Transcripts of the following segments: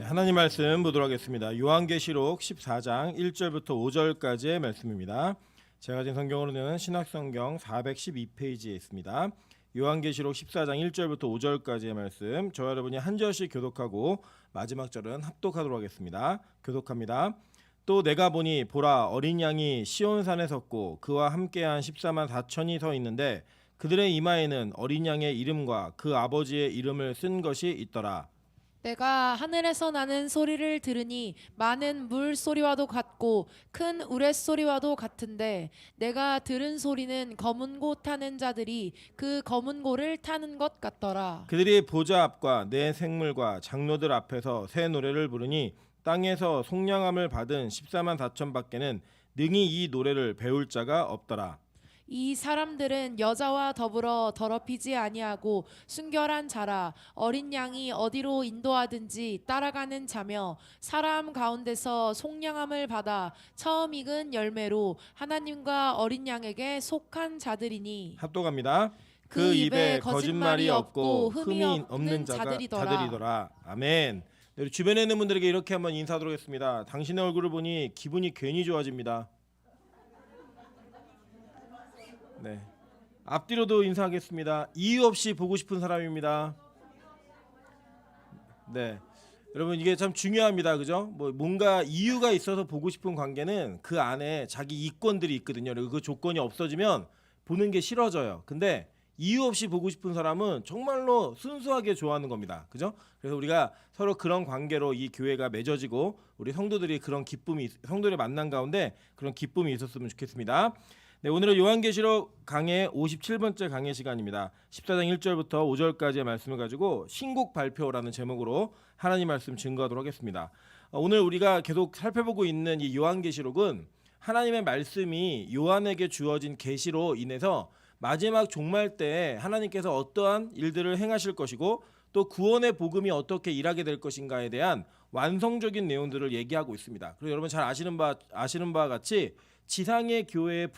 하나님 말씀 보도록 하겠습니다. 요한계시록 14장 1절부터 5절까지의 말씀입니다. 제가 가진 성경으로는 신학성경 412페이지에 있습니다. 요한계시록 14장 1절부터 5절까지의 말씀, 저와 여러분이 한 절씩 교독하고 마지막 절은 합독하도록 하겠습니다. 교독합니다. 또 내가 보니 보라, 어린 양이 시온산에 섰고 그와 함께한 14만 4천이 서 있는데 그들의 이마에는 어린 양의 이름과 그 아버지의 이름을 쓴 것이 있더라. 내가 하늘에서 나는 소리를 들으니 많은 물 소리와도 같고 큰 우레소리와도 같은데 내가 들은 소리는 검은 고 타는 자들이 그 검은 고를 타는 것 같더라. 그들이 보좌 앞과 내 생물과 장로들 앞에서 새 노래를 부르니 땅에서 속량함을 받은 14만 4천 밖에는 능히 이 노래를 배울 자가 없더라. 이 사람들은 여자와 더불어 더럽히지 아니하고 순결한 자라. 어린 양이 어디로 인도하든지 따라가는 자며 사람 가운데서 속량함을 받아 처음 익은 열매로 하나님과 어린 양에게 속한 자들이니 합독합니다. 그 입에 거짓말이 없고 흠이 없는 자들이더라. 아멘. 네, 우리 주변에 있는 분들에게 이렇게 한번 인사하도록 하겠습니다. 당신의 얼굴을 보니 기분이 괜히 좋아집니다. 네, 앞뒤로도 인사하겠습니다. 이유 없이 보고 싶은 사람입니다. 네, 여러분 이게 참 중요합니다. 그죠? 뭔가 이유가 있어서 보고 싶은 관계는 그 안에 자기 이권들이 있거든요. 그리고 그 조건이 없어지면 보는 게 싫어져요. 근데 이유 없이 보고 싶은 사람은 정말로 순수하게 좋아하는 겁니다. 그죠? 그래서 우리가 서로 그런 관계로 이 교회가 맺어지고 우리 성도들이 그런 기쁨이, 성도를 만난 가운데 그런 기쁨이 있었으면 좋겠습니다. 네, 오늘은 요한계시록 강의 57번째 강의 시간입니다. 14장 1절부터 5절까지의 말씀을 가지고 신곡 발표라는 제목으로 하나님 말씀 증거하도록 하겠습니다. 오늘 우리가 계속 살펴보고 있는 이 요한계시록은 하나님의 말씀이 요한에게 주어진 계시로 인해서 마지막 종말 때에 하나님께서 어떠한 일들을 행하실 것이고 또 구원의 복음이 어떻게 일하게 될 것인가에 대한 완성적인 내용들을 얘기하고 있습니다. 그리고 여러분 잘 아시는 바와 같이 지상의 교회의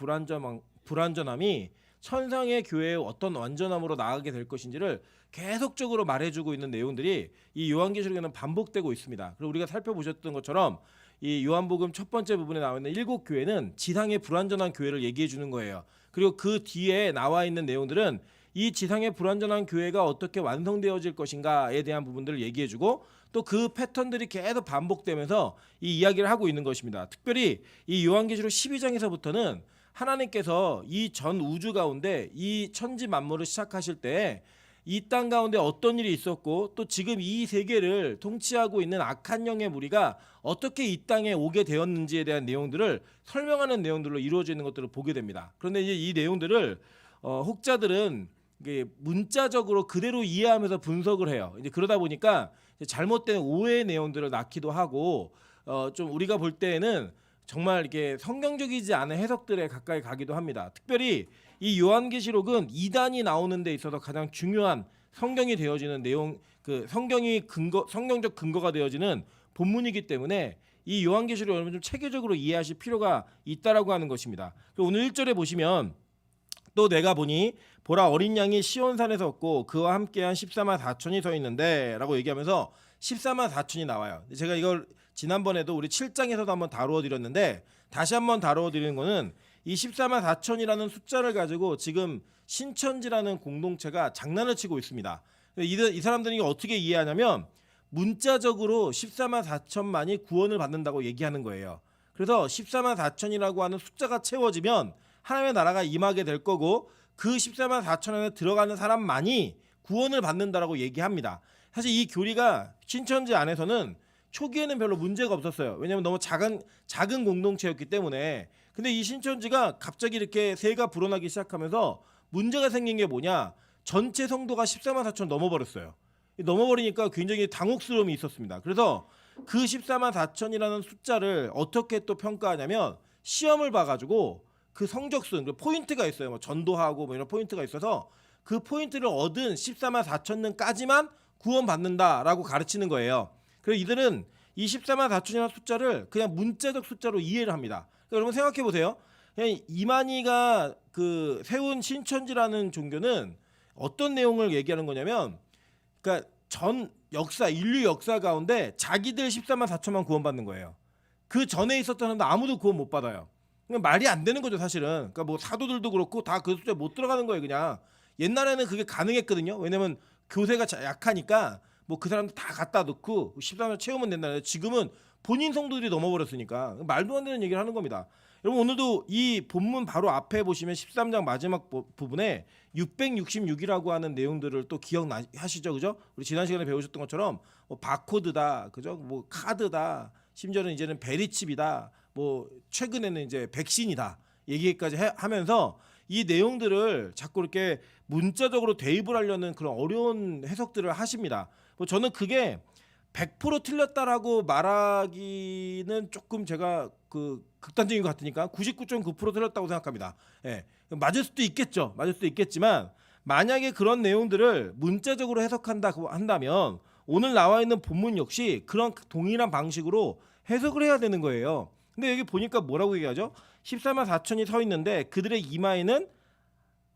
불완전함이 천상의 교회의 어떤 완전함으로 나아가게 될 것인지를 계속적으로 말해주고 있는 내용들이 이 요한계시록에는 반복되고 있습니다. 그리고 우리가 살펴보셨던 것처럼 이 요한복음 첫 번째 부분에 나와 있는 7교회는 지상의 불완전한 교회를 얘기해 주는 거예요. 그리고 그 뒤에 나와 있는 내용들은 이 지상의 불완전한 교회가 어떻게 완성되어질 것인가에 대한 부분들을 얘기해주고 또 그 패턴들이 계속 반복되면서 이 이야기를 하고 있는 것입니다. 특별히 이 요한계시록 12장에서부터는 하나님께서 이 전 우주 가운데 이 천지 만물을 시작하실 때 이 땅 가운데 어떤 일이 있었고 또 지금 이 세계를 통치하고 있는 악한 영의 무리가 어떻게 이 땅에 오게 되었는지에 대한 내용들을 설명하는 내용들로 이루어져 있는 것들을 보게 됩니다. 그런데 이제 이 내용들을 혹자들은 문자적으로 그대로 이해하면서 분석을 해요. 이제 그러다 보니까 잘못된 오해의 내용들을 낳기도 하고 좀 우리가 볼 때에는 정말 이렇게 성경적이지 않은 해석들에 가까이 가기도 합니다. 특별히 이 요한계시록은 이단이 나오는 데 있어서 가장 중요한 성경이 되어지는 내용, 그 성경적 근거가 되어지는 본문이기 때문에 이 요한계시록 여러분 좀 체계적으로 이해하실 필요가 있다라고 하는 것입니다. 오늘 1절에 보시면 또 내가 보니 보라, 어린 양이 시온산에 섰고 그와 함께한 14만 4천이 서 있는데 라고 얘기하면서 14만 4천이 나와요. 제가 이걸 지난번에도 우리 7장에서도 한번 다루어 드렸는데 다시 한번 다루어 드리는 거는 이 14만 4천이라는 숫자를 가지고 지금 신천지라는 공동체가 장난을 치고 있습니다. 이 사람들이 어떻게 이해하냐면 문자적으로 14만 4천만이 구원을 받는다고 얘기하는 거예요. 그래서 14만 4천이라고 하는 숫자가 채워지면 하나님의 나라가 임하게 될 거고 그 14만 4천 안에 들어가는 사람만이 구원을 받는다라고 얘기합니다. 사실 이 교리가 신천지 안에서는 초기에는 별로 문제가 없었어요. 왜냐하면 너무 작은 공동체였기 때문에. 근데 이 신천지가 갑자기 이렇게 세가 불어나기 시작하면서 문제가 생긴 게 뭐냐, 전체 성도가 14만 4천 넘어버렸어요. 넘어버리니까 굉장히 당혹스러움이 있었습니다. 그래서 그 14만 4천이라는 숫자를 어떻게 또 평가하냐면 시험을 봐가지고 그 성적순, 그 포인트가 있어요. 뭐 전도하고 뭐 이런 포인트가 있어서 그 포인트를 얻은 14만 4천능까지만 구원받는다라고 가르치는 거예요. 그래서 이들은 이 14만 4천이라는 숫자를 그냥 문자적 숫자로 이해를 합니다. 그러니까 여러분 생각해 보세요. 그냥 이만희가 그 세운 신천지라는 종교는 어떤 내용을 얘기하는 거냐면, 그러니까 인류 역사 가운데 자기들 14만 4천만 구원받는 거예요. 그 전에 있었던 사람도 아무도 구원 못 받아요. 그러니까 말이 안 되는 거죠, 사실은. 그러니까 뭐 사도들도 그렇고 다 그 숫자에 못 들어가는 거예요, 그냥. 옛날에는 그게 가능했거든요. 왜냐면 교세가 약하니까 뭐 그 사람들 다 갖다 놓고 14만 채우면 된다. 지금은 본인 성도들이 넘어버렸으니까 말도 안 되는 얘기를 하는 겁니다. 여러분 오늘도 이 본문 바로 앞에 보시면 13장 마지막 부분에 666이라고 하는 내용들을 또 기억하시죠, 그죠? 우리 지난 시간에 배우셨던 것처럼 뭐 바코드다, 그죠? 뭐 카드다, 심지어는 이제는 베리칩이다, 뭐 최근에는 이제 백신이다 얘기까지 하면서 이 내용들을 자꾸 이렇게 문자적으로 대입을 하려는 그런 어려운 해석들을 하십니다. 뭐 저는 그게 100% 틀렸다라고 말하기는 조금 제가 그 극단적인 것 같으니까 99.9% 틀렸다고 생각합니다. 예, 맞을 수도 있겠죠. 맞을 수도 있겠지만 만약에 그런 내용들을 문자적으로 해석한다고 한다면 오늘 나와 있는 본문 역시 그런 동일한 방식으로 해석을 해야 되는 거예요. 근데 여기 보니까 뭐라고 얘기하죠? 14만 4천이 서 있는데 그들의 이마에는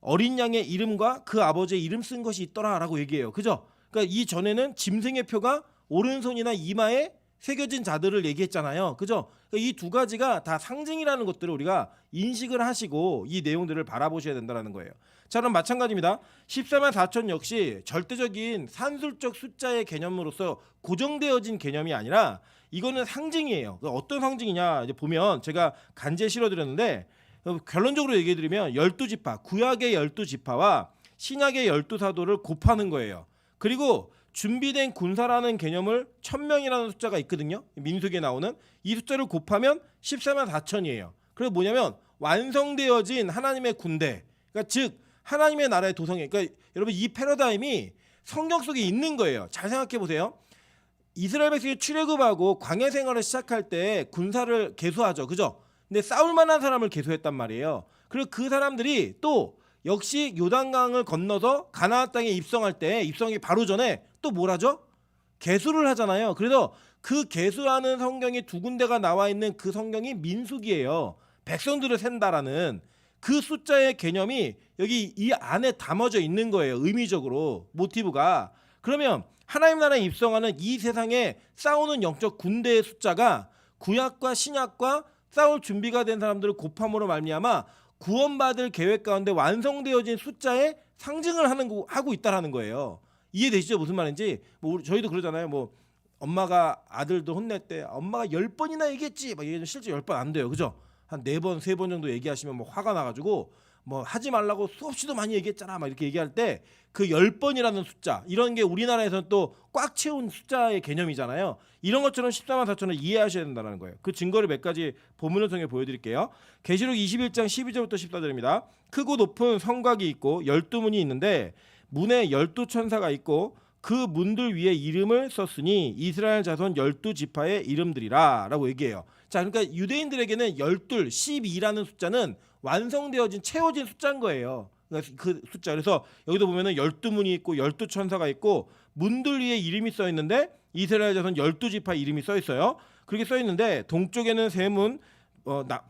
어린 양의 이름과 그 아버지의 이름 쓴 것이 있더라라고 얘기해요. 그죠? 그러니까 이 전에는 짐승의 표가 오른손이나 이마에 새겨진 자들을 얘기했잖아요. 그죠? 그러니까 이 두 가지가 다 상징이라는 것들을 우리가 인식을 하시고 이 내용들을 바라보셔야 된다는 거예요. 자, 그럼 마찬가지입니다. 14만 4천 역시 절대적인 산술적 숫자의 개념으로서 고정되어진 개념이 아니라 이거는 상징이에요. 어떤 상징이냐 이제 보면 제가 간제에 실어드렸는데 결론적으로 얘기해드리면 12지파, 구약의 12지파와 신약의 12사도를 곱하는 거예요. 그리고 준비된 군사라는 개념을 1000명이라는 숫자가 있거든요. 민수기에 나오는 이 숫자를 곱하면 14만 4천이에요. 그래서 뭐냐면 완성되어진 하나님의 군대, 그러니까 즉 하나님의 나라의 도성이, 그러니까 여러분 이 패러다임이 성경 속에 있는 거예요. 잘 생각해 보세요. 이스라엘 백성이 출애굽하고 광야 생활을 시작할 때 군사를 계수하죠, 그죠? 근데 싸울 만한 사람을 계수했단 말이에요. 그리고 그 사람들이 또 역시 요단강을 건너서 가나안 땅에 입성할 때 입성하기 바로 전에 또 뭘 하죠? 계수를 하잖아요. 그래서 그 계수하는 성경이 두 군데가 나와 있는 그 성경이 민수기예요. 백성들을 센다라는 그 숫자의 개념이 여기 이 안에 담아져 있는 거예요. 의미적으로 모티브가. 그러면 하나님 나라에 입성하는 이 세상에 싸우는 영적 군대의 숫자가 구약과 신약과 싸울 준비가 된 사람들을 곱함으로 말미암아 구원받을 계획 가운데 완성되어진 숫자에 상징을 하고 있다라는 거예요. 이해되시죠? 무슨 말인지. 뭐 저희도 그러잖아요. 뭐 엄마가 아들도 혼낼 때 엄마가 10번이나 얘기했지 막 얘기하면 실제 10번 안 돼요. 그죠? 한 4번, 3번 정도 얘기하시면 뭐 화가 나가지고 뭐 하지 말라고 수없이도 많이 얘기했잖아 막 이렇게 얘기할 때 그 10번이라는 숫자, 이런 게 우리나라에서는 또 꽉 채운 숫자의 개념이잖아요. 이런 것처럼 14만 4천을 이해하셔야 된다는 거예요. 그 증거를 몇 가지 본문을 통해 보여드릴게요. 계시록 21장 12절부터 14절입니다. 크고 높은 성곽이 있고 12문이 있는데 문에 12천사가 있고 그 문들 위에 이름을 썼으니 이스라엘 자손 12지파의 이름들이라 라고 얘기해요. 자, 그러니까 유대인들에게는 12, 12라는 숫자는 완성되어진 채워진 숫자인 거예요. 그러니까 그 숫자. 그래서 여기도 보면은 12문이 있고 12천사가 있고 문들 위에 이름이 써 있는데 이스라엘 자손 12지파 이름이 써 있어요. 그렇게 써 있는데 동쪽에는 세 문,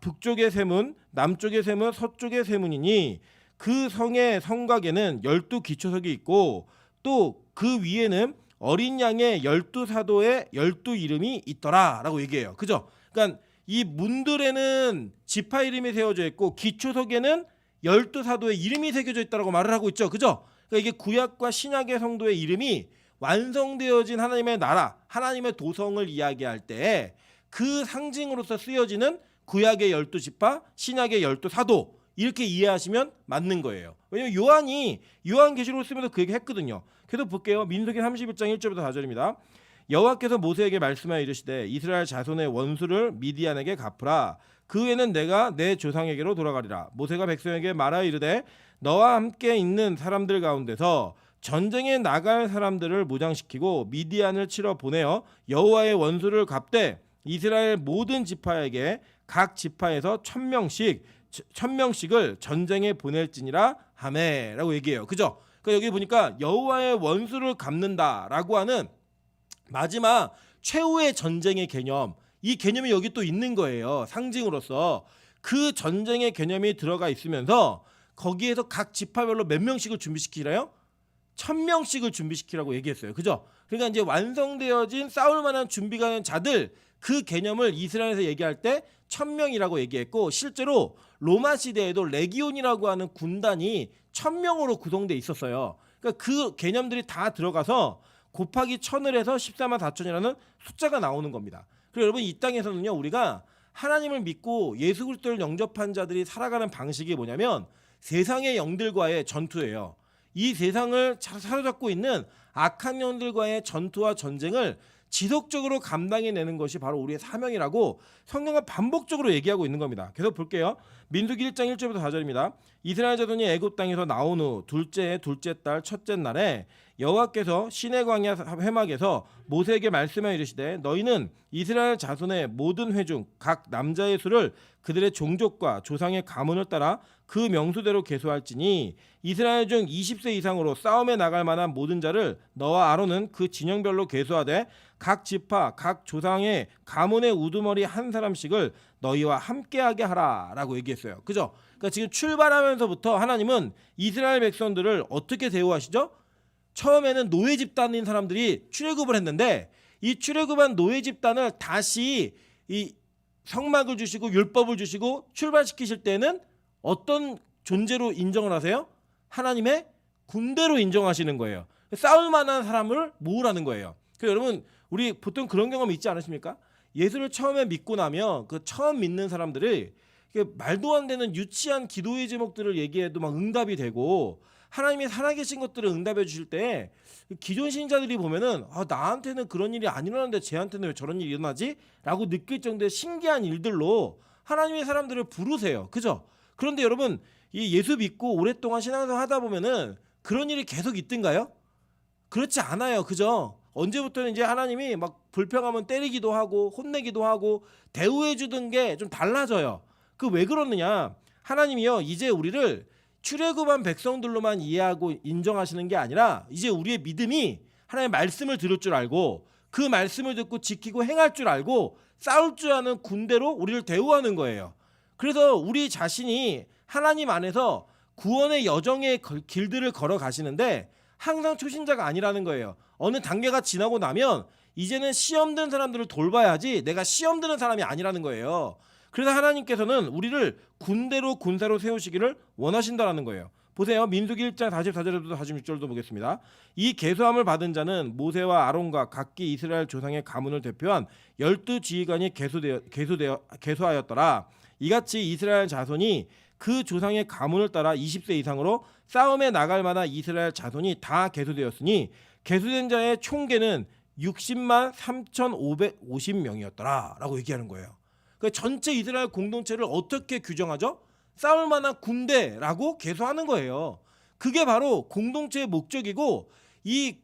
북쪽에 세 문, 남쪽에 세 문, 서쪽에 세 문이니 그 성의 성곽에는 12기초석이 있고 또 그 위에는 어린 양의 12사도의 12이름이 있더라라고 얘기해요. 그죠? 그러니까 이 문들에는 지파 이름이 세워져 있고 기초석에는 12사도의 이름이 새겨져 있다라고 말을 하고 있죠. 그죠? 그러니까 이게 구약과 신약의 성도의 이름이 완성되어진 하나님의 나라, 하나님의 도성을 이야기할 때 그 상징으로서 쓰여지는 구약의 12지파, 신약의 12사도 이렇게 이해하시면 맞는 거예요. 왜냐면 요한이 요한계시록을 쓰면서 그 얘기 했거든요. 그래서 볼게요. 민수기 31장 1절부터 4절입니다. 여호와께서 모세에게 말씀하여 이르시되 이스라엘 자손의 원수를 미디안에게 갚으라. 그 후에는 내가 내 조상에게로 돌아가리라. 모세가 백성에게 말하여 이르되 너와 함께 있는 사람들 가운데서 전쟁에 나갈 사람들을 무장시키고 미디안을 치러 보내어 여호와의 원수를 갚되 이스라엘 모든 지파에게 각 지파에서 1000명씩을 전쟁에 보낼지니라 하매라고 얘기해요. 그죠? 그러니까 여기 보니까 여호와의 원수를 갚는다라고 하는 마지막 최후의 전쟁의 개념, 이 개념이 여기 또 있는 거예요. 상징으로서 그 전쟁의 개념이 들어가 있으면서 거기에서 각 지파별로 몇 명씩을 준비시키래요? 1000명씩을 준비시키라고 얘기했어요. 그죠? 그러니까 이제 완성되어진 싸울 만한 준비가 된 자들, 그 개념을 이스라엘에서 얘기할 때 1000명이라고 얘기했고, 실제로 로마 시대에도 레기온이라고 하는 군단이 1000명으로 구성돼 있었어요. 그러니까 그 개념들이 다 들어가서 곱하기 1000을 해서 144,000이라는 숫자가 나오는 겁니다. 그리고 여러분, 이 땅에서는요, 우리가 하나님을 믿고 예수 그리스도를 영접한 자들이 살아가는 방식이 뭐냐면 세상의 영들과의 전투예요. 이 세상을 사로잡고 있는 악한 영들과의 전투와 전쟁을 지속적으로 감당해내는 것이 바로 우리의 사명이라고 성경은 반복적으로 얘기하고 있는 겁니다. 계속 볼게요. 민수기 1장 1절부터 4절입니다. 이스라엘 자손이 애굽 땅에서 나온 후 둘째 달 첫째 날에 여호와께서 시내 광야 회막에서 모세에게 말씀하여 이르시되 너희는 이스라엘 자손의 모든 회중 각 남자의 수를 그들의 종족과 조상의 가문을 따라 그 명수대로 계수할지니 이스라엘 중 20세 이상으로 싸움에 나갈 만한 모든 자를 너와 아론은 그 진영별로 계수하되 각 지파 각 조상의 가문의 우두머리 한 사람씩을 너희와 함께하게 하라라고 얘기했어요. 그죠? 그러니까 지금 출발하면서부터 하나님은 이스라엘 백성들을 어떻게 대우하시죠? 처음에는 노예 집단인 사람들이 출애굽을 했는데 이 출애굽한 노예 집단을 다시 이 성막을 주시고 율법을 주시고 출발시키실 때는 어떤 존재로 인정을 하세요? 하나님의 군대로 인정하시는 거예요. 싸울 만한 사람을 모으라는 거예요. 그래서 여러분, 우리 보통 그런 경험 있지 않으십니까? 예수를 처음에 믿고 나면 그 처음 믿는 사람들이 말도 안 되는 유치한 기도의 제목들을 얘기해도 막 응답이 되고, 하나님이 살아계신 것들을 응답해 주실 때 기존 신자들이 보면은 나한테는 그런 일이 안 일어나는데 쟤한테는 왜 저런 일이 일어나지? 라고 느낄 정도의 신기한 일들로 하나님의 사람들을 부르세요. 그죠? 그런데 여러분, 이 예수 믿고 오랫동안 신앙생활 하다 보면은 그런 일이 계속 있던가요? 그렇지 않아요. 그죠? 언제부터는 이제 하나님이 막 불평하면 때리기도 하고 혼내기도 하고 대우해 주던 게 좀 달라져요. 그 왜 그러느냐? 하나님이요, 이제 우리를 출애굽한 백성들로만 이해하고 인정하시는 게 아니라 이제 우리의 믿음이 하나님의 말씀을 들을 줄 알고 그 말씀을 듣고 지키고 행할 줄 알고 싸울 줄 아는 군대로 우리를 대우하는 거예요. 그래서 우리 자신이 하나님 안에서 구원의 여정의 길들을 걸어 가시는데 항상 초신자가 아니라는 거예요. 어느 단계가 지나고 나면 이제는 시험 든 사람들을 돌봐야지 내가 시험 드는 사람이 아니라는 거예요. 그래서 하나님께서는 우리를 군대로 군사로 세우시기를 원하신다라는 거예요. 보세요. 민수기 1장 44절부터 46절도 보겠습니다. 이 계수함을 받은 자는 모세와 아론과 각기 이스라엘 조상의 가문을 대표한 12지휘관이 계수하였더라. 이같이 이스라엘 자손이 그 조상의 가문을 따라 20세 이상으로 싸움에 나갈 만한 이스라엘 자손이 다 계수되었으니 계수된 자의 총계는 60만 3,550명이었더라 라고 얘기하는 거예요. 그 전체 이스라엘 공동체를 어떻게 규정하죠? 싸울 만한 군대라고 계수하는 거예요. 그게 바로 공동체의 목적이고, 이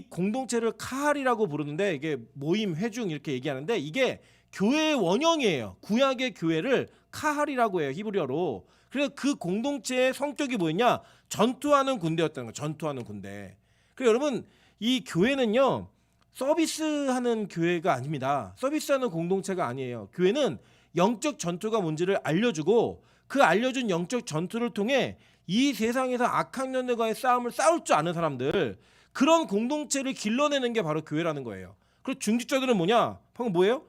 공동체를 카할이라고 부르는데 이게 모임, 회중 이렇게 얘기하는데 이게 교회의 원형이에요. 구약의 교회를 카할이라고 해요, 히브리어로. 그래서 그 공동체의 성격이 뭐였냐? 전투하는 군대였다는 거예요. 전투하는 군대. 그래서 여러분, 이 교회는요, 서비스하는 교회가 아닙니다. 서비스하는 공동체가 아니에요. 교회는 영적 전투가 뭔지를 알려주고 그 알려준 영적 전투를 통해 이 세상에서 악한 년들과의 싸움을 싸울 줄 아는 사람들, 그런 공동체를 길러내는 게 바로 교회라는 거예요. 그리고 중직자들은 뭐냐? 방금 뭐예요?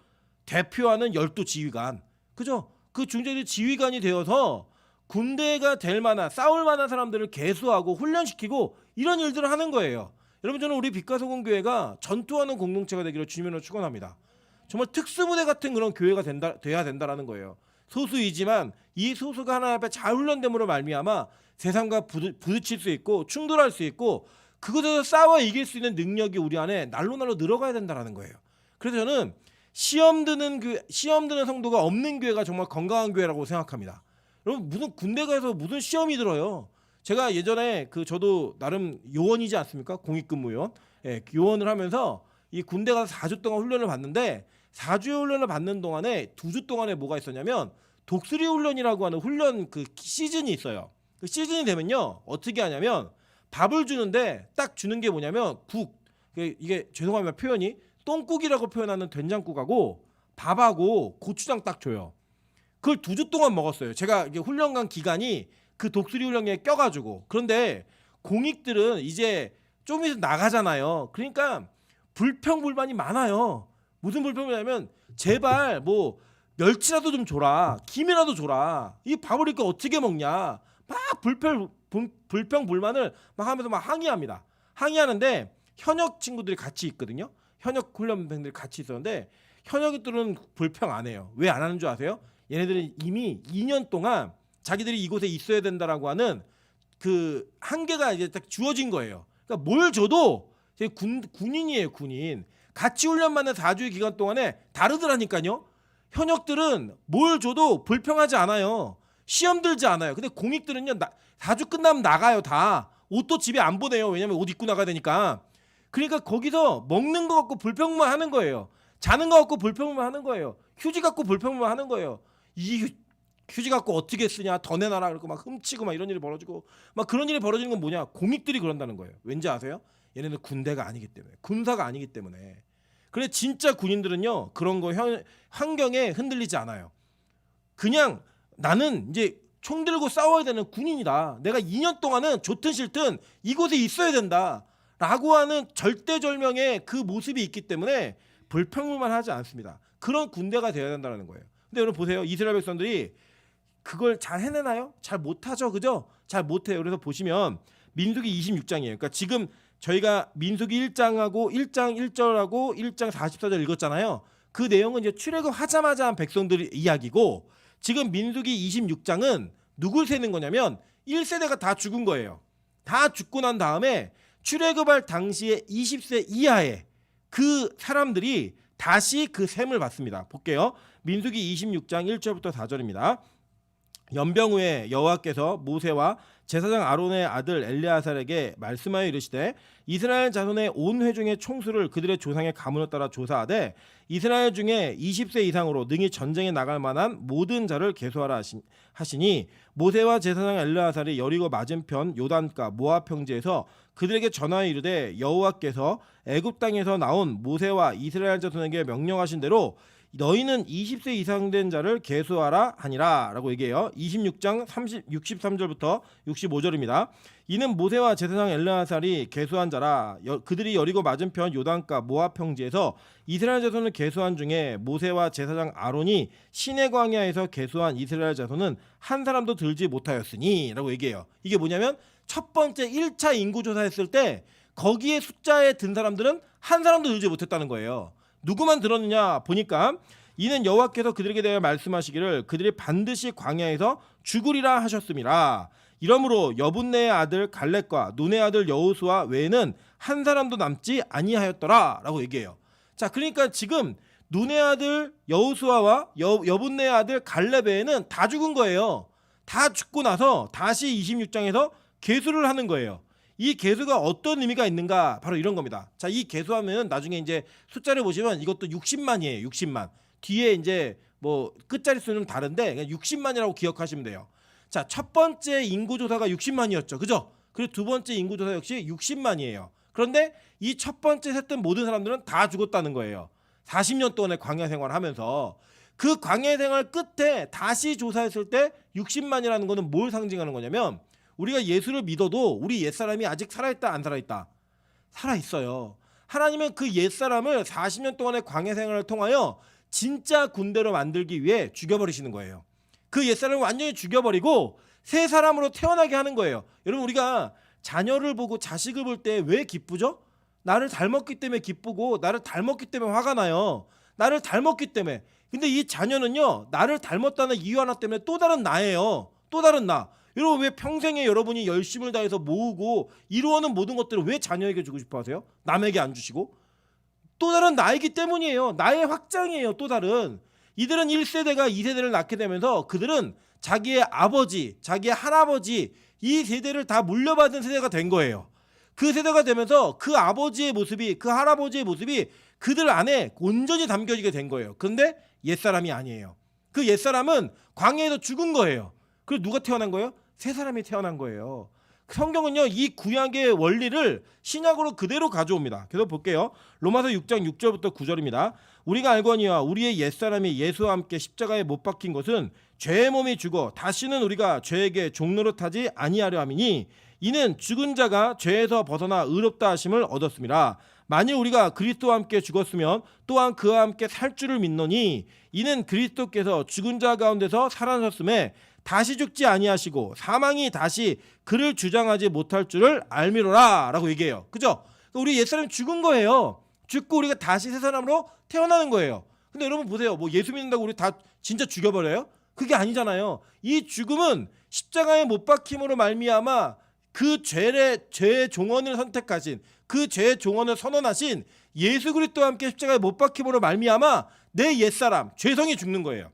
대표하는 12지휘관. 그죠? 그 중직자들이 지휘관이 되어서 군대가 될 만한, 싸울 만한 사람들을 계수하고 훈련시키고 이런 일들을 하는 거예요. 여러분, 저는 우리 빛과 소금 교회가 전투하는 공동체가 되기를 주님으로 축원합니다. 정말 특수부대 같은 그런 교회가 돼야 된다라는 거예요. 소수이지만 이 소수가 하나님 앞에 잘 훈련됨으로 말미암아 세상과 부딪힐 수 있고 충돌할 수 있고 그것에서 싸워 이길 수 있는 능력이 우리 안에 날로 늘어가야 된다라는 거예요. 그래서 저는 시험 드는 성도가 없는 교회가 정말 건강한 교회라고 생각합니다. 여러분, 무슨 군대 가서 무슨 시험이 들어요? 제가 예전에 저도 나름 요원이지 않습니까? 공익근무요원. 예, 요원을 하면서 이 군대 가서 4주 동안 훈련을 받는데 4주의 훈련을 받는 동안에 2주 동안에 뭐가 있었냐면 독수리 훈련이라고 하는 훈련 그 시즌이 있어요. 그 시즌이 되면요, 어떻게 하냐면 밥을 주는데 딱 주는 게 뭐냐면 이게 죄송합니다 표현이, 똥국이라고 표현하는 된장국하고 밥하고 고추장 딱 줘요. 그걸 2주 동안 먹었어요. 제가 이게 훈련관 기간이 그 독수리 훈련에 껴가지고. 그런데 공익들은 이제 좀 있으면 나가잖아요. 그러니까 불평불만이 많아요. 무슨 불평이냐면 제발 뭐 멸치라도 좀 줘라, 김이라도 줘라. 이 밥을 이렇게 어떻게 먹냐. 막 불평불만을 막 하면서 막 항의합니다. 항의하는데 현역 친구들이 같이 있거든요. 현역 훈련병들이 같이 있었는데 현역들은 불평 안 해요. 왜 안 하는 줄 아세요? 얘네들은 이미 2년 동안 자기들이 이곳에 있어야 된다라고 하는 그 한계가 이제 딱 주어진 거예요. 그러니까 뭘 줘도 군인이에요, 군인. 같이 훈련받는 4주의 기간 동안에 다르더라니까요. 현역들은 뭘 줘도 불평하지 않아요. 시험 들지 않아요. 근데 공익들은요, 4주 끝나면 나가요, 다. 옷도 집에 안 보내요. 왜냐면 옷 입고 나가야 되니까. 그러니까 거기서 먹는 거 갖고 불평만 하는 거예요. 자는 거 갖고 불평만 하는 거예요. 휴지 갖고 불평만 하는 거예요. 이 휴지 갖고 어떻게 쓰냐, 더 내놔라 그러고 막 훔치고 막 이런 일이 벌어지고 막 그런 일이 벌어지는 건 뭐냐? 공익들이 그런다는 거예요. 왠지 아세요? 얘네는 군대가 아니기 때문에, 군사가 아니기 때문에. 그래 진짜 군인들은요 그런 거 환경에 흔들리지 않아요. 그냥 나는 이제 총 들고 싸워야 되는 군인이다. 내가 2년 동안은 좋든 싫든 이곳에 있어야 된다라고 하는 절대절명의 그 모습이 있기 때문에 불평만 하지 않습니다. 그런 군대가 되어야 된다는 거예요. 근데 여러분 보세요. 이스라엘 백성들이 그걸 잘 해내나요? 잘 못하죠. 그죠? 잘 못해요. 그래서 보시면 민수기 26장이에요. 그러니까 지금 저희가 민수기 1장하고 1장 1절하고 1장 44절 읽었잖아요. 그 내용은 이제 출애굽하자마자 한 백성들 이야기고 지금 민수기 26장은 누굴 세는 거냐면 1세대가 다 죽은 거예요. 다 죽고 난 다음에 출애굽할 당시에 20세 이하의 그 사람들이 다시 그 셈을 받습니다. 볼게요. 민수기 26장 1절부터 4절입니다. 연병 후에 여호와께서 모세와 제사장 아론의 아들 엘레아살에게 말씀하여 이르시되 이스라엘 자손의 온 회중의 총수를 그들의 조상의 가문에 따라 조사하되 이스라엘 중에 20세 이상으로 능히 전쟁에 나갈 만한 모든 자를 계수하라 하시니 모세와 제사장 엘레아살이 여리고 맞은편 요단가 모압 평지에서 그들에게 전하여 이르되 여호와께서 애굽 땅에서 나온 모세와 이스라엘 자손에게 명령하신 대로 너희는 20세 이상 된 자를 계수하라 하니라 라고 얘기해요. 26장 63절부터 65절입니다. 이는 모세와 제사장 엘레아살이 계수한 자라. 그들이 여리고 맞은편 요단가 모압 평지에서 이스라엘 자손을 계수한 중에 모세와 제사장 아론이 시내 광야에서 계수한 이스라엘 자손은 한 사람도 들지 못하였으니 라고 얘기해요. 이게 뭐냐면 첫 번째 1차 인구조사했을 때 거기에 숫자에 든 사람들은 한 사람도 들지 못했다는 거예요. 누구만 들었느냐 보니까 이는 여호와께서 그들에게 대하여 말씀하시기를 그들이 반드시 광야에서 죽으리라 하셨음이라. 이러므로 여분네의 아들 갈렙과 눈의 아들 여호수아 외에는 한 사람도 남지 아니하였더라 라고 얘기해요. 자, 그러니까 지금 눈의 아들 여호수아와 여분네의 아들 갈렙 외에는 다 죽은 거예요. 다 죽고 나서 다시 26장에서 계수를 하는 거예요. 이 계수가 어떤 의미가 있는가? 바로 이런 겁니다. 자, 이 계수하면 나중에 이제 숫자를 보시면 이것도 60만이에요. 60만. 뒤에 이제 뭐 끝자리 수는 다른데 그냥 60만이라고 기억하시면 돼요. 자, 첫 번째 인구조사가 60만이었죠. 그죠? 그리고 두 번째 인구조사 역시 60만이에요. 그런데 이 첫 번째 셌던 모든 사람들은 다 죽었다는 거예요. 40년 동안의 광야 생활을 하면서 그 광야 생활 끝에 다시 조사했을 때 60만이라는 거는 뭘 상징하는 거냐면 우리가 예수를 믿어도 우리 옛사람이 아직 살아있다 안 살아있다? 살아있어요. 하나님은 그 옛사람을 40년 동안의 광야 생활을 통하여 진짜 군대로 만들기 위해 죽여버리시는 거예요. 그 옛사람을 완전히 죽여버리고 새 사람으로 태어나게 하는 거예요. 여러분 우리가 자녀를 보고 자식을 볼 때 왜 기쁘죠? 나를 닮았기 때문에 기쁘고 나를 닮았기 때문에 화가 나요. 나를 닮았기 때문에. 근데 이 자녀는요 나를 닮았다는 이유 하나 때문에 또 다른 나예요. 또 다른 나. 여러분 왜 평생에 여러분이 열심을 다해서 모으고 이루어는 모든 것들을 왜 자녀에게 주고 싶어 하세요? 남에게 안 주시고? 또 다른 나이기 때문이에요. 나의 확장이에요. 또 다른. 이들은 1세대가 2세대를 낳게 되면서 그들은 자기의 아버지, 자기의 할아버지 이 세대를 다 물려받은 세대가 된 거예요. 그 세대가 되면서 그 아버지의 모습이 그 할아버지의 모습이 그들 안에 온전히 담겨지게 된 거예요. 그런데 옛사람이 아니에요. 그 옛사람은 광야에서 죽은 거예요. 그리고 누가 태어난 거예요? 새 사람이 태어난 거예요. 성경은요 이 구약의 원리를 신약으로 그대로 가져옵니다. 계속 볼게요. 로마서 6장 6절부터 9절입니다. 우리가 알거니와 우리의 옛사람이 예수와 함께 십자가에 못 박힌 것은 죄의 몸이 죽어 다시는 우리가 죄에게 종노릇하지 아니하려 함이니 이는 죽은 자가 죄에서 벗어나 의롭다 하심을 얻었습니다. 만일 우리가 그리스도와 함께 죽었으면 또한 그와 함께 살 줄을 믿노니 이는 그리스도께서 죽은 자 가운데서 살아나셨음에 다시 죽지 아니하시고 사망이 다시 그를 주장하지 못할 줄을 알미로라 라고 얘기해요. 그죠? 우리 옛사람이 죽은 거예요. 죽고 우리가 다시 새 사람으로 태어나는 거예요. 근데 여러분 보세요. 뭐 예수 믿는다고 우리 다 진짜 죽여버려요? 그게 아니잖아요. 이 죽음은 십자가에 못 박힘으로 말미암아 그 죄의 종언을 선택하신, 그 죄의 종언을 선언하신 예수 그리스도와 함께 십자가에 못 박힘으로 말미암아 내 옛사람 죄성이 죽는 거예요.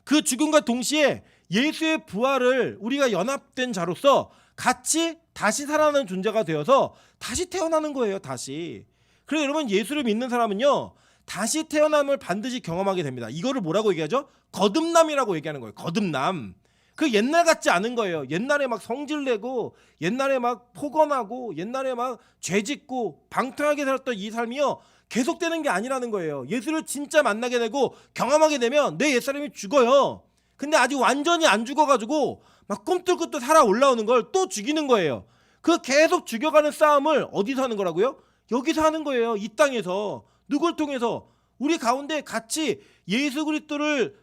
그 죽음과 동시에 예수의 부활을 우리가 연합된 자로서 같이 다시 살아나는 존재가 되어서 다시 태어나는 거예요. 다시. 그래서 여러분 예수를 믿는 사람은요 다시 태어남을 반드시 경험하게 됩니다. 이거를 뭐라고 얘기하죠? 거듭남이라고 얘기하는 거예요. 거듭남. 그 옛날 같지 않은 거예요. 옛날에 막 성질내고 옛날에 막 폭언하고 옛날에 막 죄짓고 방탕하게 살았던 이 삶이요 계속되는 게 아니라는 거예요. 예수를 진짜 만나게 되고 경험하게 되면 내 옛사람이 죽어요. 근데 아직 완전히 안 죽어가지고 막 꿈틀꿈틀 살아 올라오는 걸 또 죽이는 거예요. 그 계속 죽여가는 싸움을 어디서 하는 거라고요? 여기서 하는 거예요. 이 땅에서. 누굴 통해서? 우리 가운데 같이 예수 그리스도를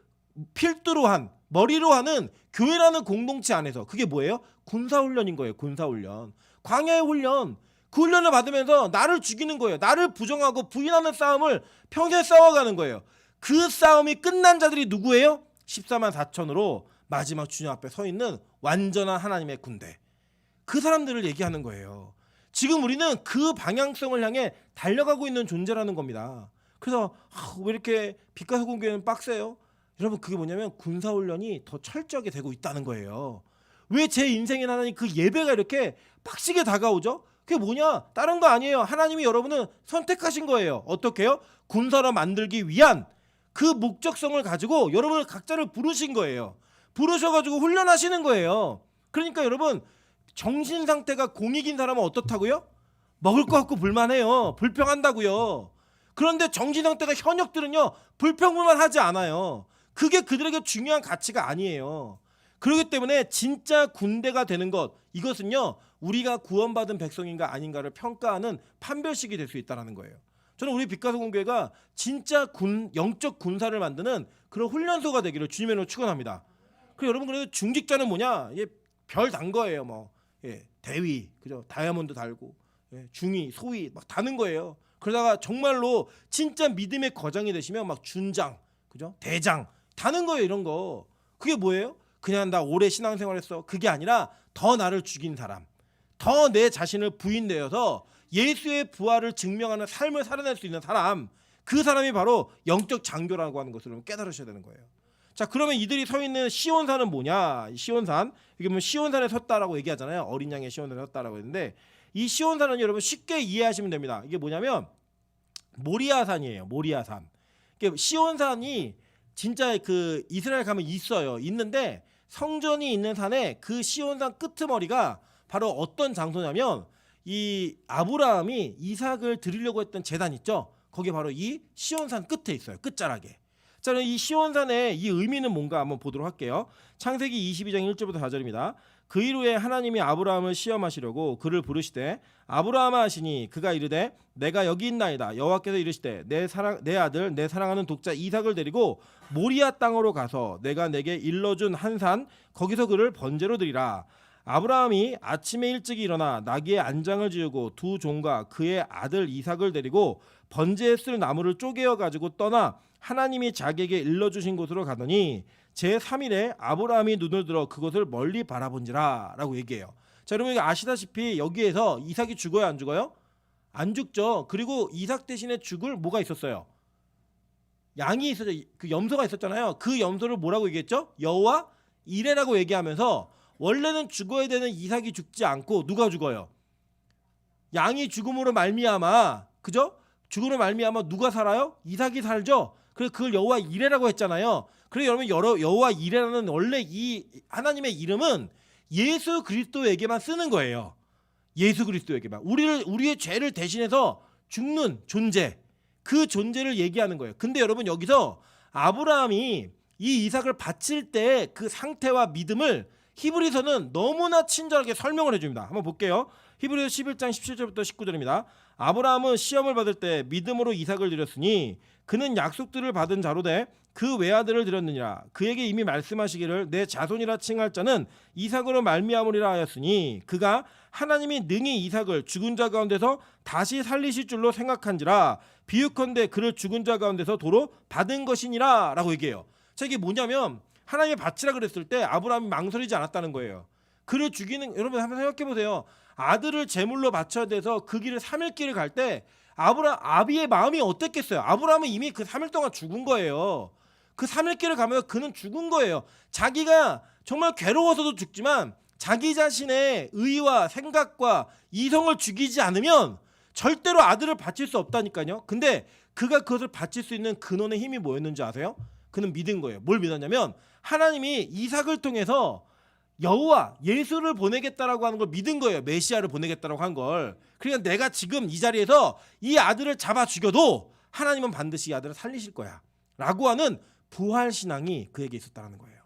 필두로 한, 머리로 하는 교회라는 공동체 안에서. 그게 뭐예요? 군사훈련인 거예요. 군사훈련. 광야의 훈련. 그 훈련을 받으면서 나를 죽이는 거예요. 나를 부정하고 부인하는 싸움을 평생 싸워가는 거예요. 그 싸움이 끝난 자들이 누구예요? 14만 4천으로 마지막 주님 앞에 서 있는 완전한 하나님의 군대. 그 사람들을 얘기하는 거예요. 지금 우리는 그 방향성을 향해 달려가고 있는 존재라는 겁니다. 그래서 왜 이렇게 빛과 소금 교회는 빡세요? 여러분 그게 뭐냐면 군사훈련이 더 철저하게 되고 있다는 거예요. 왜 제 인생에 하나님 그 예배가 이렇게 빡시게 다가오죠? 그게 뭐냐? 다른 거 아니에요. 하나님이 여러분은 선택하신 거예요. 어떻게요? 군사로 만들기 위한 그 목적성을 가지고 여러분을 각자를 부르신 거예요. 부르셔가지고 훈련하시는 거예요. 그러니까 여러분 정신 상태가 공익인 사람은 어떻다고요? 먹을 거 없고 불만해요. 불평한다고요. 그런데 정신 상태가 현역들은요 불평불만하지 않아요. 그게 그들에게 중요한 가치가 아니에요. 그렇기 때문에 진짜 군대가 되는 것, 이것은요 우리가 구원받은 백성인가 아닌가를 평가하는 판별식이 될 수 있다는 거예요. 저는 우리 빛가소금교회가 진짜 영적 군사를 만드는 그런 훈련소가 되기를 주님의 이름으로 축원합니다. 그리고 여러분 그래도 중직자는 뭐냐? 별 단 거예요. 뭐 대위, 그죠? 다이아몬드 달고 중위, 소위 막 다는 거예요. 그러다가 정말로 진짜 믿음의 거장이 되시면 막 준장, 그죠? 대장 다는 거예요. 이런 거. 그게 뭐예요? 그냥 나 오래 신앙생활했어. 그게 아니라 더 나를 죽인 사람, 더 내 자신을 부인되어서 예수의 부활을 증명하는 삶을 살아낼 수 있는 사람, 그 사람이 바로 영적 장교라고 하는 것을 깨달으셔야 되는 거예요. 자, 그러면 이들이 서 있는 시온산은 뭐냐? 시온산, 이게 뭐 시온산에 섰다라고 얘기하잖아요. 어린 양의 시온산에 섰다라고 했는데 이 시온산은 여러분 쉽게 이해하시면 됩니다. 이게 뭐냐면 모리아산이에요. 모리아산. 시온산이 진짜 그 이스라엘 가면 있어요. 있는데 성전이 있는 산에 그 시온산 끄트머리가 바로 어떤 장소냐면 이 아브라함이 이삭을 드리려고 했던 제단 있죠. 거기 바로 이 시온산 끝에 있어요. 끝자락에. 자, 이 시온산의 이 의미는 뭔가 한번 보도록 할게요. 창세기 22장 1절부터 4절입니다. 그 이후에 하나님이 아브라함을 시험하시려고 그를 부르시되 아브라함아 하시니 그가 이르되 내가 여기 있나이다. 여호와께서 이르시되 내 아들 내 사랑하는 독자 이삭을 데리고 모리아 땅으로 가서 내가 내게 일러준 한 산 거기서 그를 번제로 드리라. 아브라함이 아침에 일찍 일어나 나귀의 안장을 지우고 두 종과 그의 아들 이삭을 데리고 번제에 쓸 나무를 쪼개어 가지고 떠나 하나님이 자기에게 일러주신 곳으로 가더니 제3일에 아브라함이 눈을 들어 그것을 멀리 바라본지라 라고 얘기해요. 자, 여러분 아시다시피 여기에서 이삭이 죽어요 안 죽어요? 안 죽죠. 그리고 이삭 대신에 죽을 뭐가 있었어요? 양이 있었죠. 그 염소가 있었잖아요. 그 염소를 뭐라고 얘기했죠? 여호와 이레라고 얘기하면서 원래는 죽어야 되는 이삭이 죽지 않고 누가 죽어요? 양이 죽음으로 말미암아, 그죠? 죽음으로 말미암아 누가 살아요? 이삭이 살죠. 그래서 그걸 여호와 이레라고 했잖아요. 그래서 여러분 여호와 이레라는 원래 이 하나님의 이름은 예수 그리스도에게만 쓰는 거예요. 예수 그리스도에게만. 우리의 죄를 대신해서 죽는 존재, 그 존재를 얘기하는 거예요. 근데 여러분 여기서 아브라함이 이 이삭을 바칠 때 그 상태와 믿음을 히브리서는 너무나 친절하게 설명을 해줍니다. 한번 볼게요. 히브리서 11장 17절부터 19절입니다. 아브라함은 시험을 받을 때 믿음으로 이삭을 드렸으니 그는 약속들을 받은 자로 돼 그 외아들을 드렸느니라. 그에게 이미 말씀하시기를 내 자손이라 칭할 자는 이삭으로 말미암으리라 하였으니 그가 하나님이 능히 이삭을 죽은 자 가운데서 다시 살리실 줄로 생각한지라 비유컨대 그를 죽은 자 가운데서 도로 받은 것이니라 라고 얘기해요. 자, 이게 뭐냐면 하나님이 바치라 그랬을 때 아브라함이 망설이지 않았다는 거예요. 그를 죽이는, 여러분 한번 생각해 보세요. 아들을 제물로 바쳐야 돼서 그 길을 3일 길을 갈 때 아비의 마음이 어땠겠어요? 아브라함은 이미 그 3일 동안 죽은 거예요. 그 3일 길을 가면서 그는 죽은 거예요. 자기가 정말 괴로워서도 죽지만 자기 자신의 의와 생각과 이성을 죽이지 않으면 절대로 아들을 바칠 수 없다니까요. 근데 그가 그것을 바칠 수 있는 근원의 힘이 뭐였는지 아세요? 그는 믿은 거예요. 뭘 믿었냐면 하나님이 이삭을 통해서 여호와 예수를 보내겠다라고 하는 걸 믿은 거예요. 메시아를 보내겠다라고 한 걸. 그러니까 내가 지금 이 자리에서 이 아들을 잡아 죽여도 하나님은 반드시 이 아들을 살리실 거야 라고 하는 부활 신앙이 그에게 있었다는 거예요.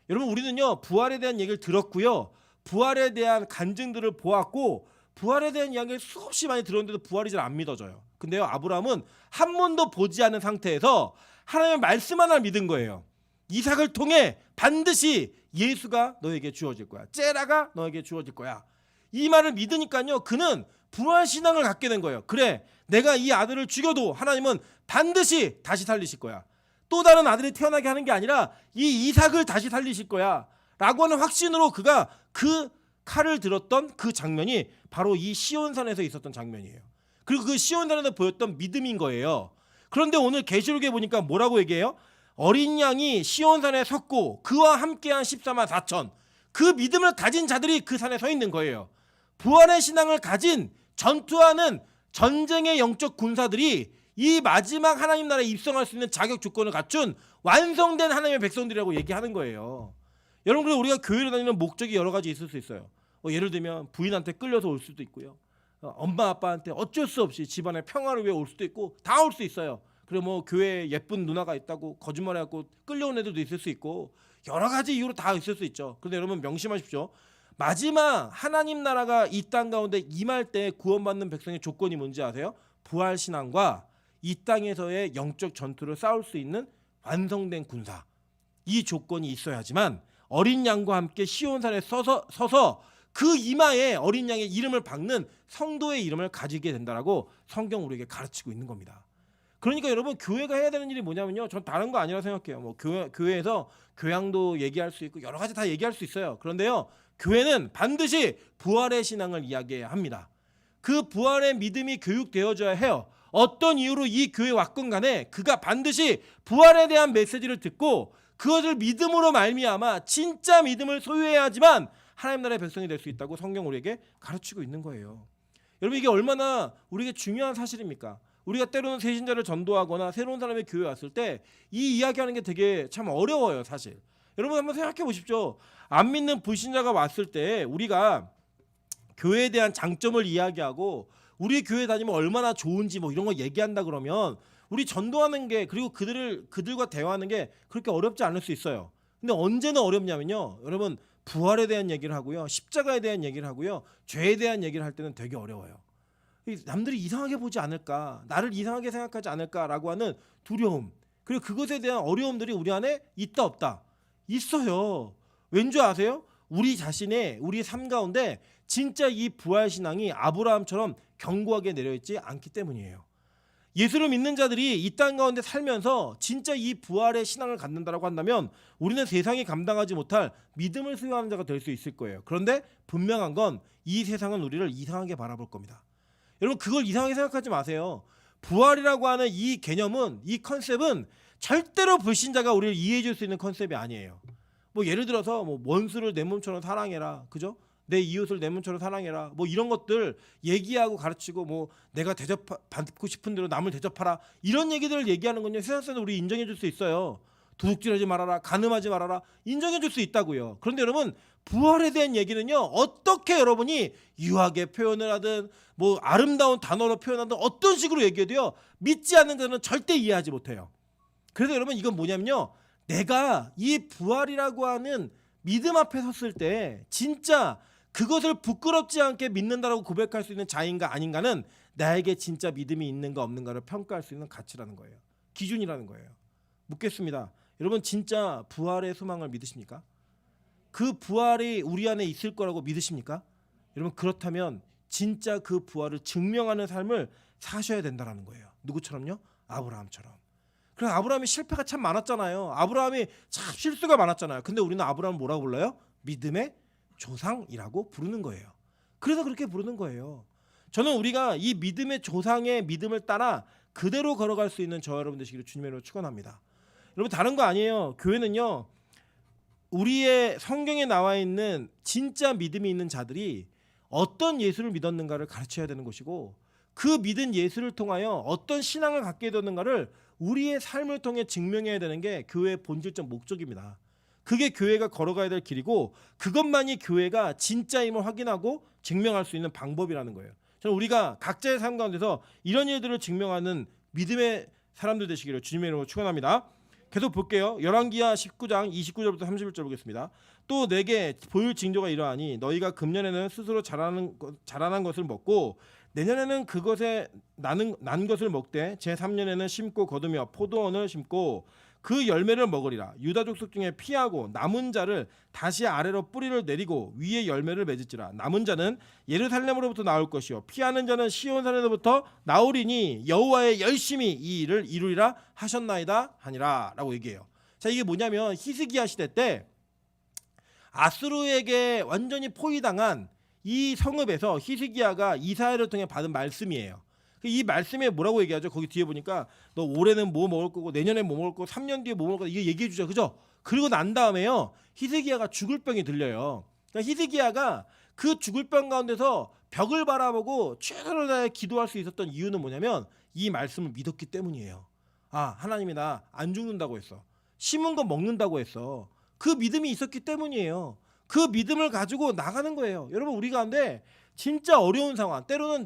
여러분, 우리는요 부활에 대한 얘기를 들었고요, 부활에 대한 간증들을 보았고, 부활에 대한 이야기를 수없이 많이 들었는데도 부활이 잘 안 믿어져요. 근데요, 아브라함은 한 번도 보지 않은 상태에서 하나님의 말씀 하나를 믿은 거예요. 이삭을 통해 반드시 예수가 너에게 주어질 거야, 째라가 너에게 주어질 거야, 이 말을 믿으니까요 그는 부활 신앙을 갖게 된 거예요. 그래, 내가 이 아들을 죽여도 하나님은 반드시 다시 살리실 거야. 또 다른 아들이 태어나게 하는 게 아니라 이 이삭을 다시 살리실 거야 라고 하는 확신으로 그가 그 칼을 들었던 그 장면이 바로 이 시온산에서 있었던 장면이에요. 그리고 그 시온산에서 보였던 믿음인 거예요. 그런데 오늘 계시록에 보니까 뭐라고 얘기해요? 어린 양이 시온산에 섰고 그와 함께한 14만 4천, 그 믿음을 가진 자들이 그 산에 서 있는 거예요. 부활의 신앙을 가진 전투하는 전쟁의 영적 군사들이 이 마지막 하나님 나라에 입성할 수 있는 자격 조건을 갖춘 완성된 하나님의 백성들이라고 얘기하는 거예요. 여러분, 그리고 우리가 교회를 다니는 목적이 여러 가지 있을 수 있어요. 예를 들면 부인한테 끌려서 올 수도 있고요, 엄마 아빠한테 어쩔 수 없이 집안의 평화를 위해 올 수도 있고, 다 올 수 있어요. 그리고 뭐 교회에 예쁜 누나가 있다고 거짓말해갖고 끌려온 애들도 있을 수 있고, 여러 가지 이유로 다 있을 수 있죠. 그런데 여러분 명심하십시오. 마지막 하나님 나라가 이 땅 가운데 임할 때 구원받는 백성의 조건이 뭔지 아세요? 부활 신앙과 이 땅에서의 영적 전투를 싸울 수 있는 완성된 군사, 이 조건이 있어야지만 어린 양과 함께 시온산에 서서 그 이마에 어린 양의 이름을 박는 성도의 이름을 가지게 된다라고 성경 우리에게 가르치고 있는 겁니다. 그러니까 여러분, 교회가 해야 되는 일이 뭐냐면요, 전 다른 거 아니라 생각해요. 뭐 교회에서 교양도 얘기할 수 있고 여러 가지 다 얘기할 수 있어요. 그런데요, 교회는 반드시 부활의 신앙을 이야기해야 합니다. 그 부활의 믿음이 교육되어져야 해요. 어떤 이유로 이 교회에 왔건 간에 그가 반드시 부활에 대한 메시지를 듣고 그것을 믿음으로 말미암아 진짜 믿음을 소유해야지만 하나님 나라의 백성이 될 수 있다고 성경 우리에게 가르치고 있는 거예요. 여러분, 이게 얼마나 우리에게 중요한 사실입니까? 우리가 때로는 새신자를 전도하거나 새로운 사람이 교회에 왔을 때 이 이야기하는 게 되게 참 어려워요, 사실. 여러분 한번 생각해 보십시오. 안 믿는 불신자가 왔을 때 우리가 교회에 대한 장점을 이야기하고 우리 교회 다니면 얼마나 좋은지 뭐 이런 거 얘기한다 그러면 우리 전도하는 게, 그리고 그들과 대화하는 게 그렇게 어렵지 않을 수 있어요. 근데 언제는 어렵냐면요, 여러분, 부활에 대한 얘기를 하고요, 십자가에 대한 얘기를 하고요, 죄에 대한 얘기를 할 때는 되게 어려워요. 남들이 이상하게 보지 않을까, 나를 이상하게 생각하지 않을까라고 하는 두려움, 그리고 그것에 대한 어려움들이 우리 안에 있다 없다? 있어요. 왠지 아세요? 우리 자신의 우리 삶 가운데 진짜 이 부활 신앙이 아브라함처럼 견고하게 내려있지 않기 때문이에요. 예수를 믿는 자들이 이 땅 가운데 살면서 진짜 이 부활의 신앙을 갖는다라고 한다면 우리는 세상이 감당하지 못할 믿음을 수용하는 자가 될 수 있을 거예요. 그런데 분명한 건 이 세상은 우리를 이상하게 바라볼 겁니다. 여러분, 그걸 이상하게 생각하지 마세요. 부활이라고 하는 이 개념은, 이 컨셉은 절대로 불신자가 우리를 이해해 줄 수 있는 컨셉이 아니에요. 뭐 예를 들어서 뭐 원수를 내 몸처럼 사랑해라, 그죠? 내 이웃을 내 몸처럼 사랑해라, 뭐 이런 것들 얘기하고 가르치고, 뭐 내가 받고 싶은 대로 남을 대접하라, 이런 얘기들을 얘기하는 건요, 세상에서 우리 인정해 줄 수 있어요. 도둑질하지 말아라, 간음하지 말아라, 인정해 줄 수 있다고요. 그런데 여러분, 부활에 대한 얘기는요, 어떻게 여러분이 유하게 표현을 하든 뭐 아름다운 단어로 표현하든 어떤 식으로 얘기해도요, 믿지 않는 자는 절대 이해하지 못해요. 그래서 여러분, 이건 뭐냐면요, 내가 이 부활이라고 하는 믿음 앞에 섰을 때 진짜 그것을 부끄럽지 않게 믿는다라고 고백할 수 있는 자인가 아닌가는 나에게 진짜 믿음이 있는가 없는가를 평가할 수 있는 가치라는 거예요. 기준이라는 거예요. 묻겠습니다. 여러분 진짜 부활의 소망을 믿으십니까? 그 부활이 우리 안에 있을 거라고 믿으십니까? 여러분 그렇다면 진짜 그 부활을 증명하는 삶을 사셔야 된다는 거예요. 누구처럼요? 아브라함처럼. 그래서 아브라함이 실패가 참 많았잖아요. 아브라함이 참 실수가 많았잖아요. 근데 우리는 아브라함을 뭐라고 불러요? 믿음의 조상이라고 부르는 거예요. 그래서 그렇게 부르는 거예요. 저는 우리가 이 믿음의 조상의 믿음을 따라 그대로 걸어갈 수 있는 저와 여러분 되시기를 주님의 이름으로 축원합니다. 여러분 다른 거 아니에요. 교회는요. 우리의 성경에 나와 있는 진짜 믿음이 있는 자들이 어떤 예수를 믿었는가를 가르쳐야 되는 것이고 그 믿은 예수를 통하여 어떤 신앙을 갖게 되었는가를 우리의 삶을 통해 증명해야 되는 게 교회의 본질적 목적입니다. 그게 교회가 걸어가야 될 길이고 그것만이 교회가 진짜임을 확인하고 증명할 수 있는 방법이라는 거예요. 저는 우리가 각자의 삶 가운데서 이런 일들을 증명하는 믿음의 사람들 되시기를 주님의 이름으로 축원합니다. 계속 볼게요. 열왕기하 19장 29절부터 31절 보겠습니다. 또 내게 보일 징조가 이러하니 너희가 금년에는 스스로 자라난 것을 먹고 내년에는 그것에 난 것을 먹되 제3년에는 심고 거두며 포도원을 심고 그 열매를 먹으리라. 유다 족속 중에 피하고 남은 자를 다시 아래로 뿌리를 내리고 위에 열매를 맺을지라. 남은 자는 예루살렘으로부터 나올 것이요 피하는 자는 시온산에서부터 나오리니 여호와의 열심히 이 일을 이루리라 하셨나이다 하니라라고 얘기해요. 자, 이게 뭐냐면 히스기야 시대 때 아수르에게 완전히 포위당한 이 성읍에서 히스기야가 이사야를 통해 받은 말씀이에요. 이 말씀에 뭐라고 얘기하죠? 거기 뒤에 보니까 너 올해는 뭐 먹을 거고 내년에 뭐 먹을 거고 3년 뒤에 뭐 먹을 거고 이게 얘기해 주죠. 그죠? 그리고 난 다음에요. 히스기야가 죽을 병이 들려요. 그러니까 히스기야가 그 죽을 병 가운데서 벽을 바라보고 최선을 다해 기도할 수 있었던 이유는 뭐냐면 이 말씀을 믿었기 때문이에요. 아, 하나님이 나 안 죽는다고 했어. 심은 거 먹는다고 했어. 그 믿음이 있었기 때문이에요. 그 믿음을 가지고 나가는 거예요. 여러분 우리 가운데 진짜 어려운 상황, 때로는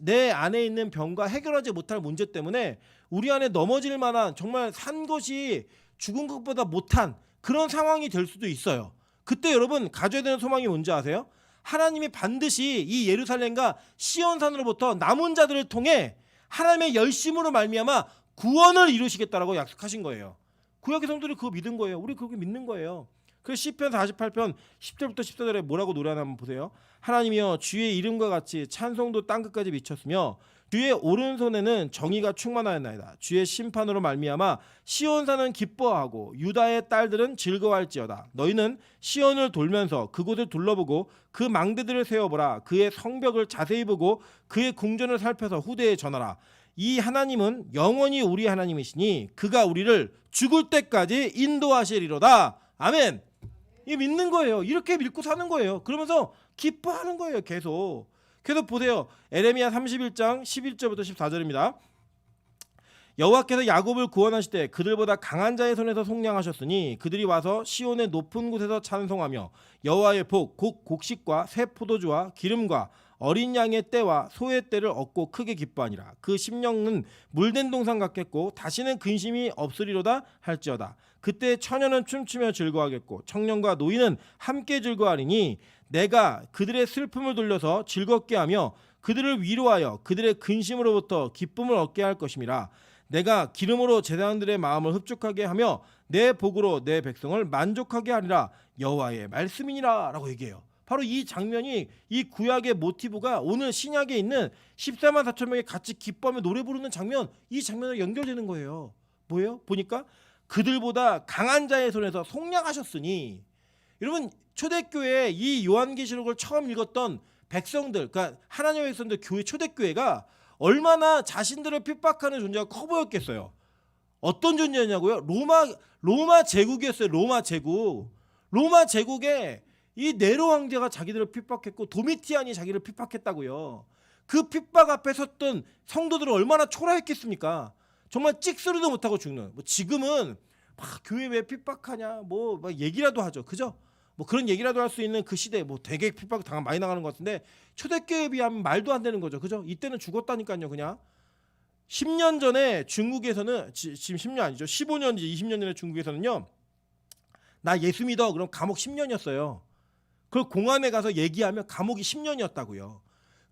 내 안에 있는 병과 해결하지 못할 문제 때문에 우리 안에 넘어질 만한 정말 산 것이 죽은 것보다 못한 그런 상황이 될 수도 있어요. 그때 여러분 가져야 되는 소망이 뭔지 아세요? 하나님이 반드시 이 예루살렘과 시온산으로부터 남은 자들을 통해 하나님의 열심으로 말미암아 구원을 이루시겠다라고 약속하신 거예요. 구약의 성도들이 그거 믿은 거예요. 우리 그렇게 믿는 거예요. 그 시편 48편 10절부터 14절에 뭐라고 노래하나 한번 보세요. 하나님이여 주의 이름과 같이 찬송도 땅끝까지 미쳤으며 주의 오른손에는 정의가 충만하였나이다. 주의 심판으로 말미암아 시온산은 기뻐하고 유다의 딸들은 즐거워할지어다. 너희는 시온을 돌면서 그곳을 둘러보고 그 망대들을 세워보라. 그의 성벽을 자세히 보고 그의 궁전을 살펴서 후대에 전하라. 이 하나님은 영원히 우리 하나님이시니 그가 우리를 죽을 때까지 인도하시리로다. 아멘. 이 믿는 거예요. 이렇게 믿고 사는 거예요. 그러면서 기뻐하는 거예요. 계속 보세요. 에레미야 31장 11절부터 14절입니다. 여호와께서 야곱을 구원하실 때 그들보다 강한 자의 손에서 속량하셨으니 그들이 와서 시온의 높은 곳에서 찬송하며 여호와의 복 곧 곡식과 새 포도주와 기름과 어린 양의 떼와 소의 떼를 얻고 크게 기뻐하니라. 그 심령은 물된 동산 같겠고 다시는 근심이 없으리로다 할지어다. 그때 처녀는 춤추며 즐거워하겠고 청년과 노인은 함께 즐거워하리니 내가 그들의 슬픔을 돌려서 즐겁게 하며 그들을 위로하여 그들의 근심으로부터 기쁨을 얻게 할 것임이라. 내가 기름으로 제사장들의 마음을 흡족하게 하며 내 복으로 내 백성을 만족하게 하리라. 여호와의 말씀이니라 라고 얘기해요. 바로 이 장면이 이 구약의 모티브가 오늘 신약에 있는 14만 4천 명이 같이 기뻐하며 노래 부르는 장면, 이 장면으로 연결되는 거예요. 뭐예요? 보니까 그들보다 강한 자의 손에서 속량하셨으니, 여러분 초대교회 이 요한계시록을 처음 읽었던 백성들, 그러니까 하나님의 백성들 교회 초대교회가 얼마나 자신들을 핍박하는 존재가 커 보였겠어요. 어떤 존재였냐고요? 로마 제국이었어요. 로마 제국에 이 네로 황제가 자기들을 핍박했고 도미티안이 자기를 픽박했다고요. 그 핍박 앞에 섰던 성도들은 얼마나 초라했겠습니까? 정말 찍소리도 못하고 죽는. 뭐 지금은 막 교회 왜 핍박하냐 뭐 막 얘기라도 하죠. 그죠? 뭐 그런 얘기라도 할 수 있는 그 시대에 뭐 되게 핍박 많이 나가는 것 같은데 초대교회에 비하면 말도 안 되는 거죠. 그죠? 이때는 죽었다니까요. 그냥 10년 전에 중국에서는 지금 10년 아니죠. 15년 20년 전에 중국에서는요. 나 예수 믿어. 그럼 감옥 10년이었어요. 그걸 공안에 가서 얘기하면 감옥이 10년이었다고요.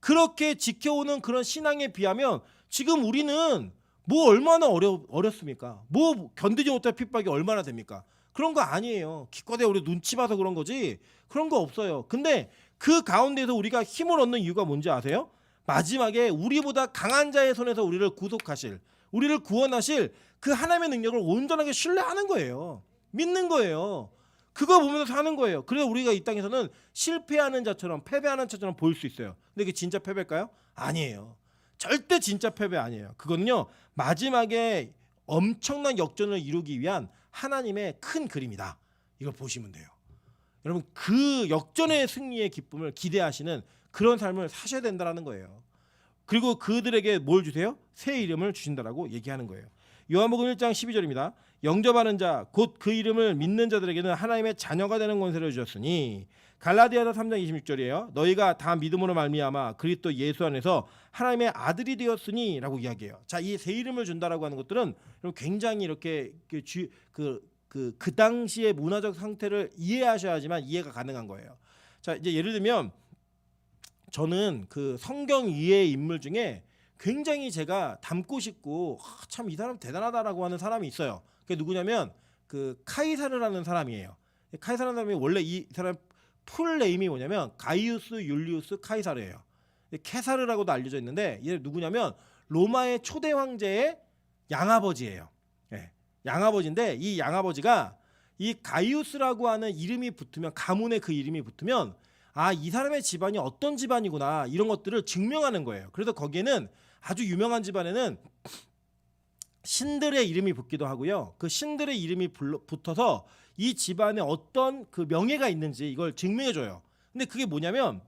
그렇게 지켜오는 그런 신앙에 비하면 지금 우리는 뭐 얼마나 어렵습니까? 뭐 견디지 못할 핍박이 얼마나 됩니까? 그런 거 아니에요. 기껏해 우리 눈치 봐서 그런 거지 그런 거 없어요. 근데 그 가운데서 우리가 힘을 얻는 이유가 뭔지 아세요? 마지막에 우리보다 강한 자의 손에서 우리를 구속하실, 우리를 구원하실 그 하나님의 능력을 온전하게 신뢰하는 거예요. 믿는 거예요. 그거 보면서 사는 거예요. 그래서 우리가 이 땅에서는 실패하는 자처럼, 패배하는 자처럼 보일 수 있어요. 근데 그게 진짜 패배일까요? 아니에요. 절대 진짜 패배 아니에요. 그건요, 마지막에 엄청난 역전을 이루기 위한 하나님의 큰 그림이다. 이걸 보시면 돼요. 여러분, 그 역전의 승리의 기쁨을 기대하시는 그런 삶을 사셔야 된다는 거예요. 그리고 그들에게 뭘 주세요? 새 이름을 주신다라고 얘기하는 거예요. 요한복음 1장 12절입니다. 영접하는 자 곧 그 이름을 믿는 자들에게는 하나님의 자녀가 되는 권세를 주셨으니, 갈라디아서 3장 26절이에요. 너희가 다 믿음으로 말미암아 그리스도 예수 안에서 하나님의 아들이 되었으니 라고 이야기해요. 자, 이 새 이름을 준다라고 하는 것들은 굉장히 이렇게 그 당시의 문화적 상태를 이해하셔야지만 이해가 가능한 거예요. 자, 이제 예를 들면 저는 그 성경 이해의 인물 중에 굉장히 제가 닮고 싶고 참 이 사람 대단하다라고 하는 사람이 있어요. 그게 누구냐면 그 카이사르라는 사람이에요. 카이사르라는 사람이 원래 이 사람 풀 네임이 뭐냐면 가이우스 율리우스 카이사르예요. 케사르라고도 알려져 있는데 얘 누구냐면 로마의 초대 황제의 양아버지예요. 예, 양아버지인데 이 양아버지가 이 가이우스라고 하는 이름이 붙으면, 가문의 그 이름이 붙으면 아, 이 사람의 집안이 어떤 집안이구나 이런 것들을 증명하는 거예요. 그래서 거기에는 아주 유명한 집안에는 신들의 이름이 붙기도 하고요. 그 신들의 이름이 붙어서 이 집안에 어떤 그 명예가 있는지 이걸 증명해줘요. 근데 그게 뭐냐면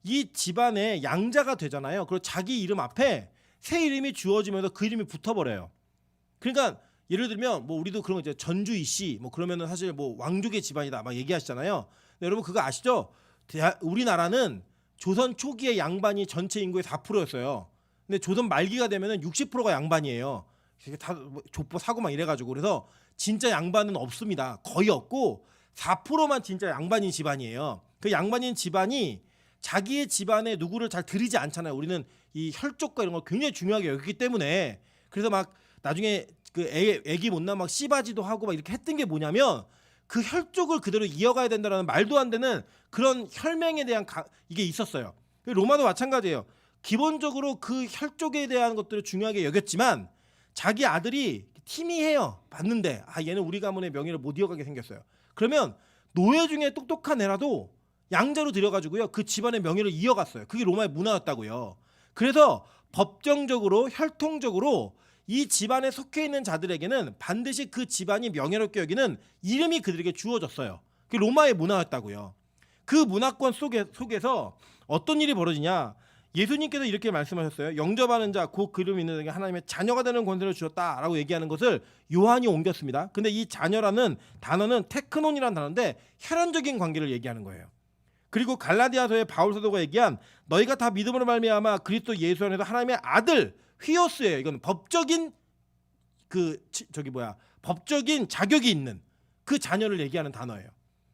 이 집안에 양자가 되잖아요. 그리고 자기 이름 앞에 새 이름이 주어지면서 그 이름이 붙어버려요. 그러니까 예를 들면 뭐 우리도 그런 거 이제 전주 이씨 뭐 그러면은 사실 뭐 왕족의 집안이다 막 얘기하시잖아요. 근데 여러분 그거 아시죠? 우리나라는 조선 초기에 양반이 전체 인구의 4%였어요. 근데 조선 말기가 되면은 60%가 양반이에요. 다 족보 사고 막 이래가지고 그래서 진짜 양반은 없습니다. 거의 없고 4%만 진짜 양반인 집안이에요. 그 양반인 집안이 자기의 집안에 누구를 잘 들이지 않잖아요. 우리는 이 혈족과 이런 걸 굉장히 중요하게 여기기 때문에 그래서 막 나중에 그 애기 못나 막 씨바지도 하고 막 이렇게 했던 게 뭐냐면 그 혈족을 그대로 이어가야 된다라는 말도 안 되는 그런 혈맹에 대한 이게 있었어요. 로마도 마찬가지예요. 기본적으로 그 혈족에 대한 것들을 중요하게 여겼지만 자기 아들이 희미해요. 봤는데 아, 얘는 우리 가문의 명예를 못 이어가게 생겼어요. 그러면 노예 중에 똑똑한 애라도 양자로 들여가지고요 그 집안의 명예를 이어갔어요. 그게 로마의 문화였다고요. 그래서 법정적으로 혈통적으로 이 집안에 속해 있는 자들에게는 반드시 그 집안이 명예롭게 여기는 이름이 그들에게 주어졌어요. 그게 로마의 문화였다고요. 그 문화권 속에서 어떤 일이 벌어지냐? 예수님께서 이렇게 말씀하셨어요. 영접하는 자 곧 그 이름 있는 자에게 하나님의 자녀가 되는 권세를 주셨다라고 얘기하는 것을 요한이 옮겼습니다. 근데 이 자녀라는 단어는 테크논이라는 단어인데 혈연적인 관계를 얘기하는 거예요. 그리고 갈라디아서의 바울 사도가 얘기한 너희가 다 믿음으로 말미암아 그리스도 예수 안에서 하나님의 아들 휘오스예요. 이건 법적인 법적인 자격이 있는 그 자녀를 얘기하는 단어예요.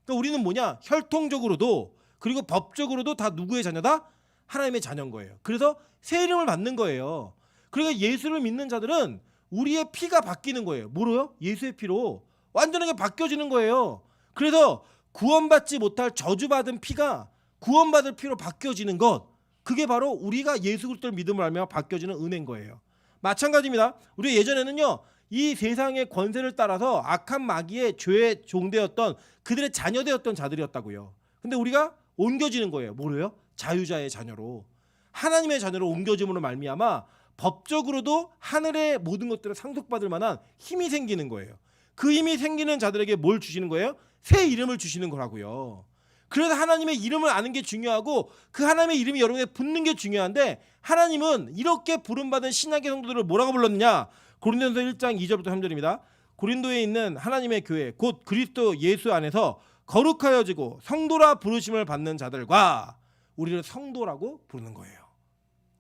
그러니까 우리는 뭐냐? 혈통적으로도 그리고 법적으로도 다 누구의 자녀다? 하나님의 자녀인 거예요. 그래서 새 이름을 받는 거예요. 그러니까 예수를 믿는 자들은 우리의 피가 바뀌는 거예요. 뭐로요? 예수의 피로 완전하게 바뀌어지는 거예요. 그래서 구원받지 못할 저주받은 피가 구원받을 피로 바뀌어지는 것, 그게 바로 우리가 예수 그리스도를 믿음을 알며 바뀌어지는 은혜인 거예요. 마찬가지입니다. 우리 예전에는요 이 세상의 권세를 따라서 악한 마귀의 죄의 종되었던 그들의 자녀되었던 자들이었다고요. 근데 우리가 옮겨지는 거예요. 뭐로요? 자유자의 자녀로, 하나님의 자녀로 옮겨짐으로 말미암아 법적으로도 하늘의 모든 것들을 상속받을 만한 힘이 생기는 거예요. 그 힘이 생기는 자들에게 뭘 주시는 거예요? 새 이름을 주시는 거라고요. 그래서 하나님의 이름을 아는 게 중요하고 그 하나님의 이름이 여러분에게 붙는 게 중요한데, 하나님은 이렇게 부름받은 신약의 성도들을 뭐라고 불렀느냐? 고린도전서 1장 2절부터 3절입니다. 고린도에 있는 하나님의 교회 곧 그리스도 예수 안에서 거룩하여지고 성도라 부르심을 받는 자들과, 우리를 성도라고 부르는 거예요.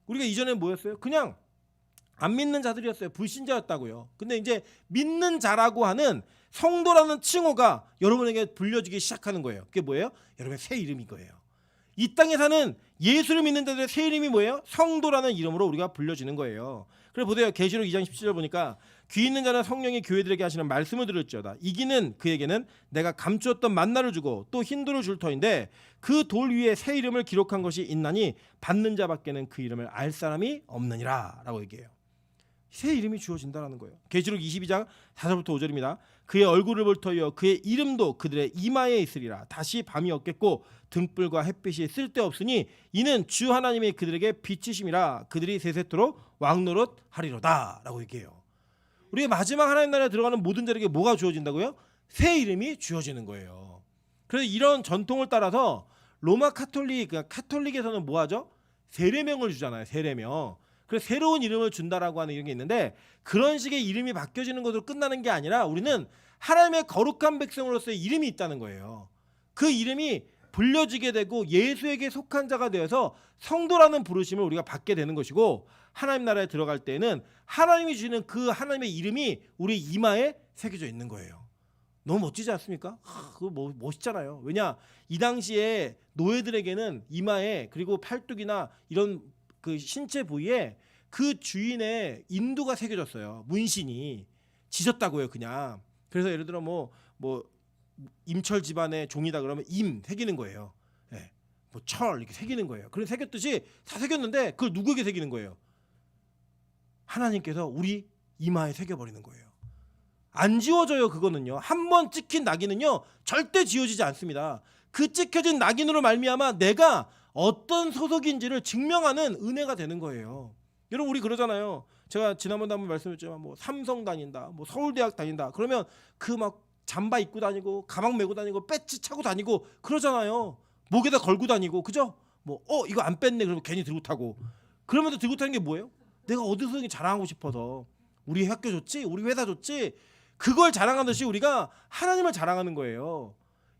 우리가 이전에 뭐였어요? 그냥 안 믿는 자들이었어요. 불신자였다고요. 근데 이제 믿는 자라고 하는 성도라는 칭호가 여러분에게 불려지기 시작하는 거예요. 그게 뭐예요? 여러분의 새 이름인 거예요. 이 땅에 사는 예수를 믿는 자들의 새 이름이 뭐예요? 성도라는 이름으로 우리가 불려지는 거예요. 그래 보세요. 계시록 2장 17절 보니까 귀 있는 자는 성령이 교회들에게 하시는 말씀을 들을지어다. 이기는 그에게는 내가 감추었던 만나를 주고 또 흰돌을 줄 터인데 그 돌 위에 새 이름을 기록한 것이 있나니 받는 자밖에는 그 이름을 알 사람이 없느니라 라고 얘기해요. 새 이름이 주어진다라는 거예요. 계시록 22장 4절부터 5절입니다. 그의 얼굴을 볼 터이여 그의 이름도 그들의 이마에 있으리라. 다시 밤이 없겠고 등불과 햇빛이 쓸데없으니 이는 주 하나님이 그들에게 빛이심이라. 그들이 세세토록 왕노릇 하리로다 라고 얘기해요. 우리의 마지막 하나님 나라에 들어가는 모든 자에게 뭐가 주어진다고요? 새 이름이 주어지는 거예요. 그래서 이런 전통을 따라서 로마 카톨릭에서는 뭐 하죠? 세례명을 주잖아요. 세례명. 그래서 새로운 이름을 준다라고 하는 이런 게 있는데 그런 식의 이름이 바뀌어지는 것으로 끝나는 게 아니라 우리는 하나님의 거룩한 백성으로서의 이름이 있다는 거예요. 그 이름이 불려지게 되고 예수에게 속한 자가 되어서 성도라는 부르심을 우리가 받게 되는 것이고 하나님 나라에 들어갈 때에는 하나님이 주시는 그 하나님의 이름이 우리 이마에 새겨져 있는 거예요. 너무 멋지지 않습니까? 그거 멋있잖아요. 왜냐 이 당시에 노예들에게는 이마에 그리고 팔뚝이나 이런 그 신체 부위에 그 주인의 인두가 새겨졌어요. 문신이 지졌다고요, 그냥. 그래서 예를 들어 뭐 임철 집안의 종이다 그러면 임 새기는 거예요. 네. 뭐 철 이렇게 새기는 거예요. 그런 새겼듯이 다 새겼는데 그걸 누구에게 새기는 거예요? 하나님께서 우리 이마에 새겨버리는 거예요. 안 지워져요. 그거는요. 한 번 찍힌 낙인은요 절대 지워지지 않습니다. 그 찍혀진 낙인으로 말미암아 내가 어떤 소속인지를 증명하는 은혜가 되는 거예요. 여러분 우리 그러잖아요. 제가 지난번에 한번 말씀드렸지만 뭐 삼성 다닌다, 뭐 서울대학 다닌다. 그러면 그 막 잠바 입고 다니고 가방 메고 다니고 배지 차고 다니고 그러잖아요. 목에다 걸고 다니고 그죠? 뭐 이거 안 뺐네 그러면 괜히 들고 타고 그러면서 들고 타는 게 뭐예요? 내가 어디서 자랑하고 싶어서 우리 학교 좋지, 우리 회사 좋지 그걸 자랑하듯이 우리가 하나님을 자랑하는 거예요.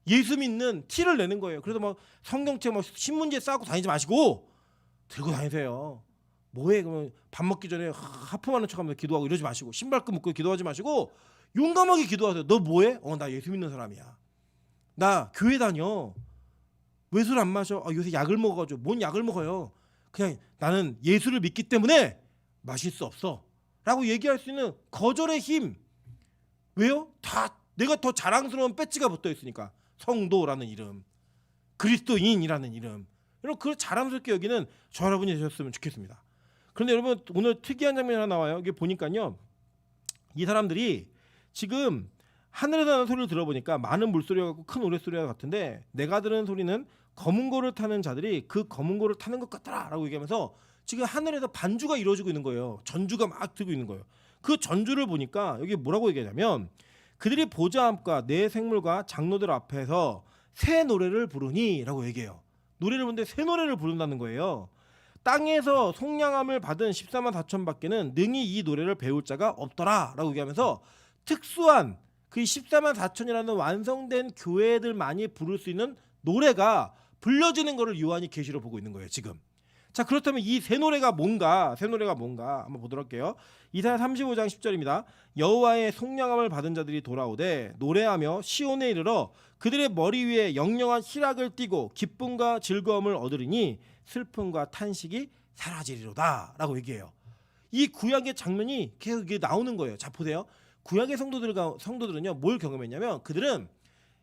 예수 믿는 티를 내는 거예요. 그래서 막 성경책 막 신문지에 싸고 다니지 마시고 들고 다니세요. 뭐해 그러면 밥 먹기 전에 하품하는 척하면서 기도하고 이러지 마시고 신발끈 묶고 기도하지 마시고 용감하게 기도하세요. 너 뭐해? 나 예수 믿는 사람이야. 나 교회 다녀. 왜 술 안 마셔? 요새 약을 먹어가지고. 뭔 약을 먹어요? 그냥 나는 예수를 믿기 때문에 마실 수 없어 라고 얘기할 수 있는 거절의 힘. 왜요? 다 내가 더 자랑스러운 배지가 붙어 있으니까. 성도라는 이름, 그리스도인이라는 이름, 여러분 그걸 자랑스럽게 여기는 저 여러분이 되셨으면 좋겠습니다. 그런데 여러분 오늘 특이한 장면이 하나 나와요. 여기 보니까요 이 사람들이 지금 하늘에서 나는 소리를 들어보니까 많은 물소리가 같고 큰 노랫소리가 같은데 내가 들은 소리는 검은 고를 타는 자들이 그 검은 고를 타는 것 같더라 라고 얘기하면서 지금 하늘에서 반주가 이루어지고 있는 거예요. 전주가 막 들고 있는 거예요. 그 전주를 보니까 여기 뭐라고 얘기하냐면 그들이 보좌함과 내 생물과 장로들 앞에서 새 노래를 부르니 라고 얘기해요. 노래를 부르는데 새 노래를 부른다는 거예요. 땅에서 속량함을 받은 14만 4천 밖에는 능히 이 노래를 배울 자가 없더라 라고 얘기하면서 특수한 그 14만 4천이라는 완성된 교회들만이 부를 수 있는 노래가 불려지는 것을 요한이 계시로 보고 있는 거예요 지금. 자 그렇다면 이 새 노래가 뭔가 한번 보도록 할게요. 이사야 35장 10절입니다. 여호와의 속량함을 받은 자들이 돌아오되 노래하며 시온에 이르러 그들의 머리 위에 영영한 희락을 띠고 기쁨과 즐거움을 얻으리니 슬픔과 탄식이 사라지리로다 라고 얘기해요. 이 구약의 장면이 계속 이게 나오는 거예요. 자 보세요. 구약의 성도들은요 뭘 경험했냐면 그들은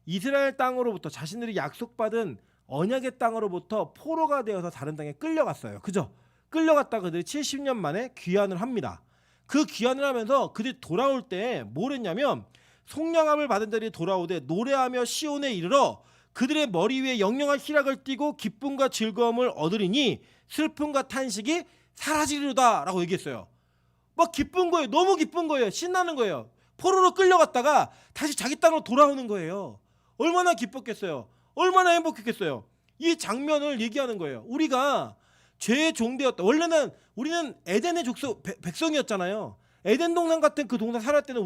이스라엘 땅으로부터 자신들이 약속받은 언약의 땅으로부터 포로가 되어서 다른 땅에 끌려갔어요. 그죠? 끌려갔다 그들이 70년 만에 귀환을 합니다. 그 귀환을 하면서 그들이 돌아올 때 뭘 했냐면 속량함을 받은 자들이 돌아오되 노래하며 시온에 이르러 그들의 머리 위에 영영한 희락을 띠고 기쁨과 즐거움을 얻으리니 슬픔과 탄식이 사라지리로다 라고 얘기했어요. 막 기쁜 거예요. 너무 기쁜 거예요. 신나는 거예요. 포로로 끌려갔다가 다시 자기 땅으로 돌아오는 거예요. 얼마나 기뻤겠어요. 얼마나 행복했겠어요. 이 장면을 얘기하는 거예요. 우리가 죄의 종되었다. 원래는 우리는 에덴의 백성이었잖아요. 에덴 동산 같은 그 동산 살아야 됐던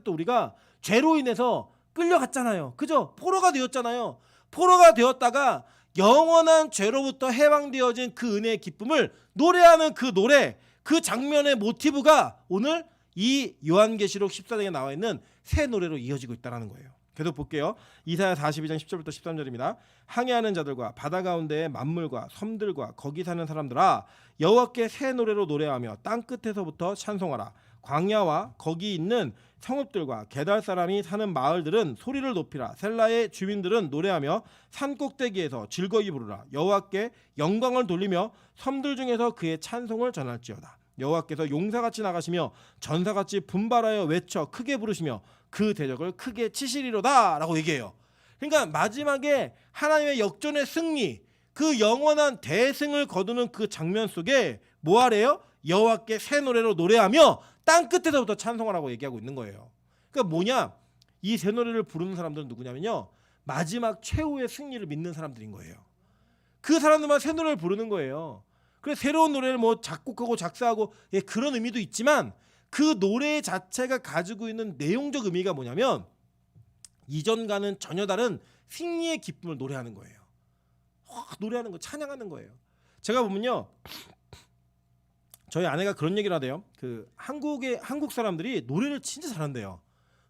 우리가 죄로 인해서 끌려갔잖아요. 그죠? 포로가 되었잖아요. 포로가 되었다가 영원한 죄로부터 해방되어진 그 은혜의 기쁨을 노래하는 그 노래, 그 장면의 모티브가 오늘 이 요한계시록 14장에 나와 있는 새 노래로 이어지고 있다는 거예요. 계속 볼게요. 이사야 42장 10절부터 13절입니다. 항해하는 자들과 바다 가운데의 만물과 섬들과 거기 사는 사람들아 여호와께 새 노래로 노래하며 땅 끝에서부터 찬송하라. 광야와 거기 있는 성읍들과 게달 사람이 사는 마을들은 소리를 높이라. 셀라의 주민들은 노래하며 산 꼭대기에서 즐거이 부르라. 여호와께 영광을 돌리며 섬들 중에서 그의 찬송을 전할지어다. 여호와께서 용사같이 나가시며 전사같이 분발하여 외쳐 크게 부르시며 그 대적을 크게 치시리로다 라고 얘기해요. 그러니까 마지막에 하나님의 역전의 승리, 그 영원한 대승을 거두는 그 장면 속에 뭐 하래요? 여호와께 새 노래로 노래하며 땅 끝에서부터 찬송하라고 얘기하고 있는 거예요. 그러니까 뭐냐? 이 새 노래를 부르는 사람들은 누구냐면요, 마지막 최후의 승리를 믿는 사람들인 거예요. 그 사람들만 새 노래를 부르는 거예요. 그래서 새로운 노래를 뭐 작곡하고 작사하고, 예, 그런 의미도 있지만 그 노래 자체가 가지고 있는 내용적 의미가 뭐냐면 이전과는 전혀 다른 승리의 기쁨을 노래하는 거예요. 노래하는 거, 찬양하는 거예요. 제가 보면요, 저희 아내가 그런 얘기를 하대요. 그 한국 사람들이 노래를 진짜 잘한대요.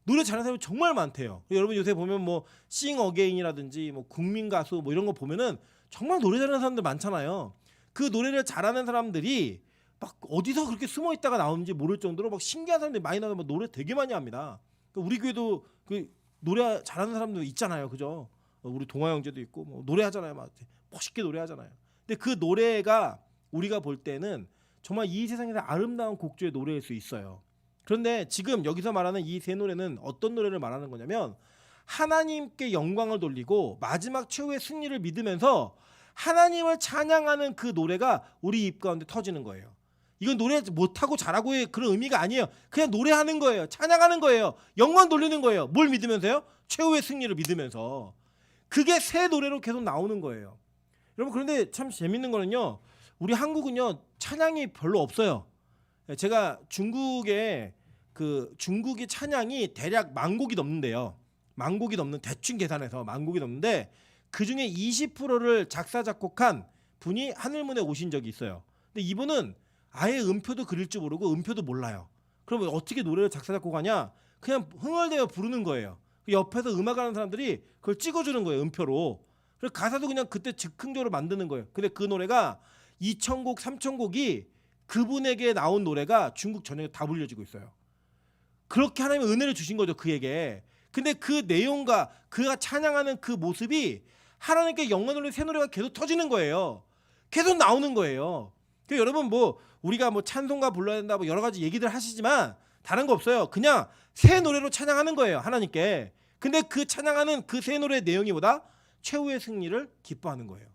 노래 잘하는 사람이 정말 많대요. 여러분 요새 보면 뭐 싱 어게인이라든지 뭐 국민 가수 뭐 이런 거 보면은 정말 노래 잘하는 사람들 많잖아요. 그 노래를 잘하는 사람들이 막 어디서 그렇게 숨어 있다가 나오는지 모를 정도로 막 신기한 사람들이 많이 나와서 막 노래 되게 많이 합니다. 우리 교회도 그 노래 잘하는 사람들 있잖아요, 그죠? 우리 동아 형제도 있고 뭐 노래하잖아요, 막 멋있게 노래하잖아요. 근데 그 노래가 우리가 볼 때는 정말 이 세상에서 아름다운 곡조의 노래일 수 있어요. 그런데 지금 여기서 말하는 이 새 노래는 어떤 노래를 말하는 거냐면 하나님께 영광을 돌리고 마지막 최후의 승리를 믿으면서 하나님을 찬양하는 그 노래가 우리 입 가운데 터지는 거예요. 이건 노래 못하고 잘하고의 그런 의미가 아니에요. 그냥 노래하는 거예요. 찬양하는 거예요. 영광 돌리는 거예요. 뭘 믿으면서요? 최후의 승리를 믿으면서. 그게 새 노래로 계속 나오는 거예요. 여러분, 그런데 참 재밌는 거는요, 우리 한국은요 찬양이 별로 없어요. 제가 중국의 찬양이 대략 10,000곡이 넘는데요. 10,000곡이 넘는, 대충 계산해서 10,000곡이 넘는데 그 중에 20%를 작사 작곡한 분이 하늘문에 오신 적이 있어요. 근데 이분은 아예 음표도 그릴 줄 모르고 음표도 몰라요. 그러면 어떻게 노래를 작사 작곡하냐? 그냥 흥얼대어 부르는 거예요. 옆에서 음악하는 사람들이 그걸 찍어주는 거예요, 음표로. 그래서 가사도 그냥 그때 즉흥적으로 만드는 거예요. 근데 그 노래가 2,000곡, 3,000곡이 그분에게 나온 노래가 중국 전역에 다 불려지고 있어요. 그렇게 하나님의 은혜를 주신 거죠, 그에게. 근데 그 내용과 그가 찬양하는 그 모습이 하나님께 영광 돌리는 새 노래가 계속 터지는 거예요. 계속 나오는 거예요. 그러니까 여러분, 뭐 우리가 뭐 찬송가 불러야 된다 뭐 여러 가지 얘기들 하시지만 다른 거 없어요. 그냥 새 노래로 찬양하는 거예요, 하나님께. 근데 그 찬양하는 그 새 노래의 내용이 뭐다? 최후의 승리를 기뻐하는 거예요.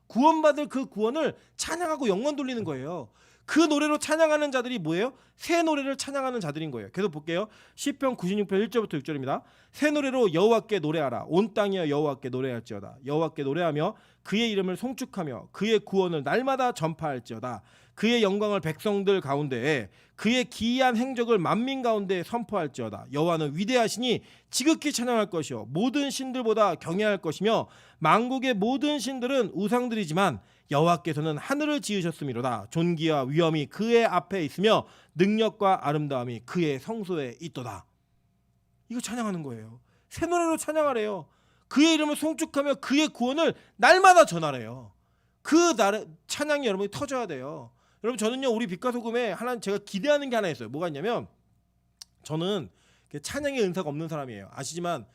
구원받을 그 구원을 찬양하고 영광 돌리는 거예요. 그 노래로 찬양하는 자들이 뭐예요? 새 노래를 찬양하는 자들인 거예요. 계속 볼게요. 시편 96편 1절부터 6절입니다. 새 노래로 여호와께 노래하라. 온 땅이여 여호와께 노래할지어다. 여호와께 노래하며 그의 이름을 송축하며 그의 구원을 날마다 전파할지어다. 그의 영광을 백성들 가운데에, 그의 기이한 행적을 만민 가운데 선포할지어다. 여호와는 위대하시니 지극히 찬양할 것이요 모든 신들보다 경외할 것이며 만국의 모든 신들은 우상들이지만 여호와께서는 하늘을 지으셨음이로다. 존귀와 위엄이 그의 앞에 있으며 능력과 아름다움이 그의 성소에 있도다. 이거 찬양하는 거예요. 새 노래로 찬양하래요. 그의 이름을 송축하며 그의 구원을 날마다 전하래요. 그 찬양이 여러분이 터져야 돼요. 여러분, 저는요 우리 빛과 소금에 하나 제가 기대하는 게 하나 있어요. 뭐가 있냐면, 저는 찬양의 은사가 없는 사람이에요. 아시지만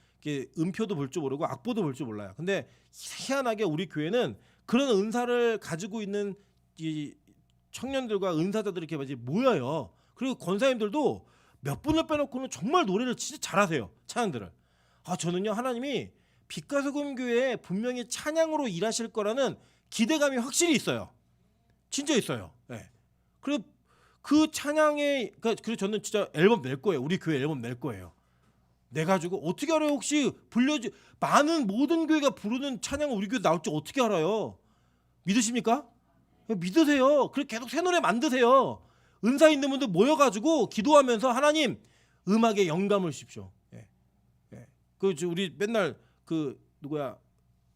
음표도 볼 줄 모르고 악보도 볼 줄 몰라요. 근데 희한하게 우리 교회는 그런 은사를 가지고 있는 이 청년들과 은사자들이 이렇게 모여요. 그리고 권사님들도 몇 분을 빼놓고는 정말 노래를 진짜 잘하세요, 찬양들을. 저는요 하나님이 빛과 소금 교회에 분명히 찬양으로 일하실 거라는 기대감이 확실히 있어요. 진짜 있어요. 네. 그리고 그 찬양에, 그래서 저는 진짜 앨범 낼 거예요. 우리 교회 앨범 낼 거예요. 내 가지고 어떻게 알아요? 혹시 많은 모든 교회가 부르는 찬양은 우리 교회 나올 줄 어떻게 알아요? 믿으십니까? 믿으세요. 그래 계속 새 노래 만드세요. 은사 있는 분들 모여가지고 기도하면서 하나님 음악에 영감을 주십시오. 예. 예. 우리 맨날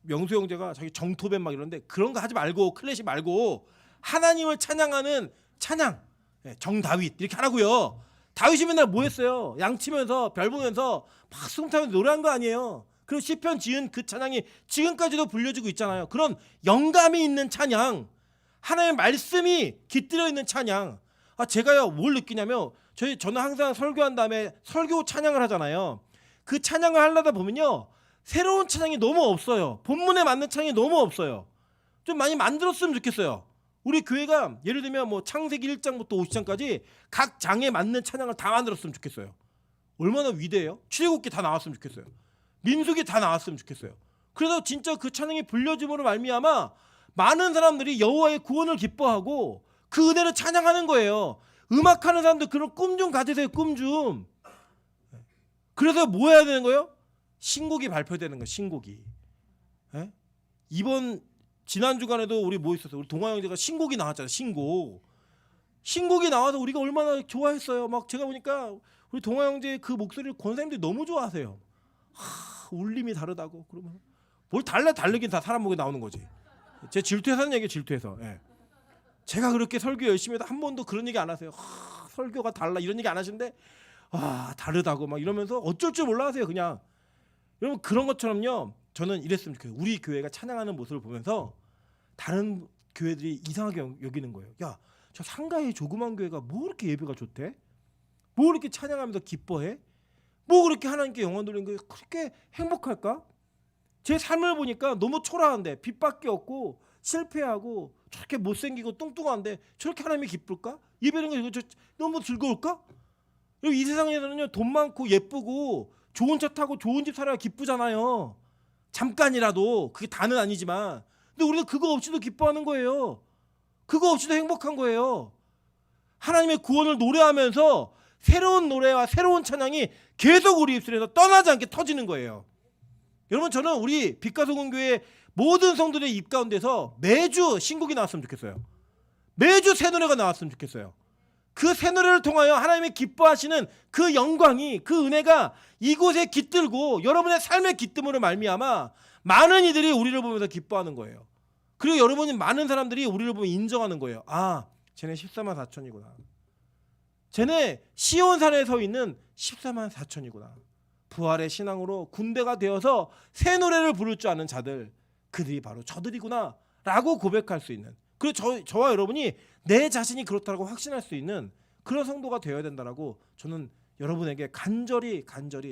명수 형제가 자기 정토밴 막 이러는데 그런 거 하지 말고, 클래식 말고 하나님을 찬양하는 찬양, 예, 정다윗 이렇게 하라고요. 다윗이 맨날 뭐 했어요? 양치면서 별 보면서 막 숨타면서 노래한 거 아니에요. 그리고 시편 지은 그 찬양이 지금까지도 불려지고 있잖아요. 그런 영감이 있는 찬양, 하나님의 말씀이 깃들어 있는 찬양. 제가요 뭘 느끼냐면 저는 항상 설교한 다음에 설교 찬양을 하잖아요. 그 찬양을 하려다 보면요 새로운 찬양이 너무 없어요. 본문에 맞는 찬양이 너무 없어요. 좀 많이 만들었으면 좋겠어요. 우리 교회가 예를 들면 뭐 창세기 1장부터 50장까지 각 장에 맞는 찬양을 다 만들었으면 좋겠어요. 얼마나 위대해요? 출애굽기 다 나왔으면 좋겠어요. 민수기 다 나왔으면 좋겠어요. 그래서 진짜 그 찬양이 불려짐으로 말미암아 많은 사람들이 여호와의 구원을 기뻐하고 그 은혜를 찬양하는 거예요. 음악하는 사람들 그런 꿈 좀 가지세요. 꿈 좀. 그래서 뭐 해야 되는 거예요? 신곡이 발표되는 거예요. 신곡이. 예? 이번 지난 주간에도 우리 뭐 있었어요? 우리 동아 형제가 신곡이 나왔잖아요. 신곡이 나와서 우리가 얼마나 좋아했어요. 막 제가 보니까 우리 동아 형제 그 목소리를 권사님들이 너무 좋아하세요. 울림이 다르다고 그러면 뭘 다르긴 다 사람 목에 나오는 거지. 제 질투해서 하는 얘기예요. 질투해서. 예. 제가 그렇게 설교 열심히 해도 한 번도 그런 얘기 안 하세요. 설교가 달라 이런 얘기 안 하시는데 다르다고 막 이러면서 어쩔 줄 몰라 하세요. 그냥. 여러분 그런 것처럼요. 저는 이랬으면 좋겠어요. 우리 교회가 찬양하는 모습을 보면서 다른 교회들이 이상하게 여기는 거예요. 야, 저 상가의 조그만 교회가 뭐 그렇게 예배가 좋대? 뭐 그렇게 찬양하면서 기뻐해? 뭐 그렇게 하나님께 영광 돌리는 게 그렇게 행복할까? 제 삶을 보니까 너무 초라한데 빚밖에 없고 실패하고 저렇게 못생기고 뚱뚱한데 저렇게 하나님이 기쁠까? 예배는 거 너무 즐거울까? 이 세상에서는요 돈 많고 예쁘고 좋은 차 타고 좋은 집 살아야 기쁘잖아요. 잠깐이라도 그게 다는 아니지만 근데 우리는 그거 없이도 기뻐하는 거예요. 그거 없이도 행복한 거예요. 하나님의 구원을 노래하면서 새로운 노래와 새로운 찬양이 계속 우리 입술에서 떠나지 않게 터지는 거예요. 여러분 저는 우리 빛과 소금 교회 모든 성도들의 입 가운데서 매주 신곡이 나왔으면 좋겠어요. 매주 새 노래가 나왔으면 좋겠어요. 그 새 노래를 통하여 하나님의 기뻐하시는 그 영광이 그 은혜가 이곳에 깃들고 여러분의 삶의 깃듦으로 말미암아 많은 이들이 우리를 보면서 기뻐하는 거예요. 그리고 여러분이 많은 사람들이 우리를 보면 인정하는 거예요. 쟤네 14만 4천이구나. 쟤네 시온산에 서 있는 14만 4천이구나. 부활의 신앙으로 군대가 되어서 새 노래를 부를 줄 아는 자들 그들이 바로 저들이구나 라고 고백할 수 있는 그리고 저와 여러분이 내 자신이 그렇다고 확신할 수 있는 그런 성도가 되어야 된다라고 저는 여러분에게 간절히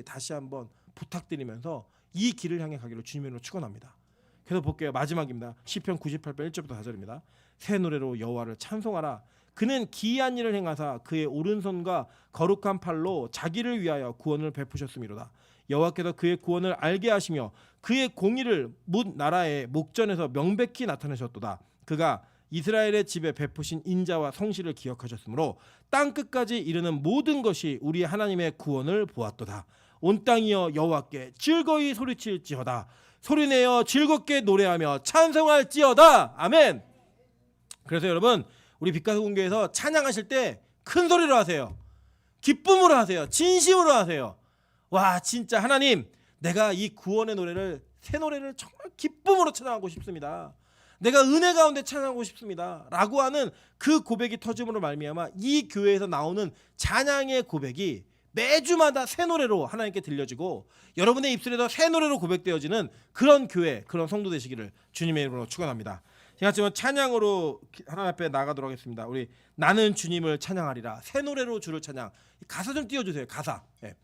다시 한번 부탁드리면서 이 길을 향해 가기를 주님으로 축원합니다. 그래서 볼게요. 마지막입니다. 시편 98편 1절부터 4절입니다. 새 노래로 여호와를 찬송하라. 그는 기이한 일을 행하사 그의 오른손과 거룩한 팔로 자기를 위하여 구원을 베푸셨음이로다. 여호와께서 그의 구원을 알게 하시며 그의 공의를 뭇 나라의 목전에서 명백히 나타내셨도다. 그가 이스라엘의 집에 베푸신 인자와 성실을 기억하셨으므로 땅 끝까지 이르는 모든 것이 우리 하나님의 구원을 보았도다. 온 땅이여 여호와께 즐거이 소리칠지어다. 소리내어 즐겁게 노래하며 찬송할지어다. 아멘. 그래서 여러분 우리 빛과 소금 교회에서 찬양하실 때 큰 소리로 하세요. 기쁨으로 하세요. 진심으로 하세요. 와 진짜 하나님 내가 이 구원의 노래를 새 노래를 정말 기쁨으로 찬양하고 싶습니다. 내가 은혜 가운데 찬양하고 싶습니다 라고 하는 그 고백이 터짐으로 말미암아 이 교회에서 나오는 찬양의 고백이 매주마다 새 노래로 하나님께 들려지고 여러분의 입술에서 새 노래로 고백되어지는 그런 교회 그런 성도 되시기를 주님의 이름으로 축원합니다. 제가 지금 찬양으로 하나님 앞에 나가도록 하겠습니다. 우리 나는 주님을 찬양하리라 새 노래로 주를 찬양 가사 좀 띄워주세요. 가사. 예.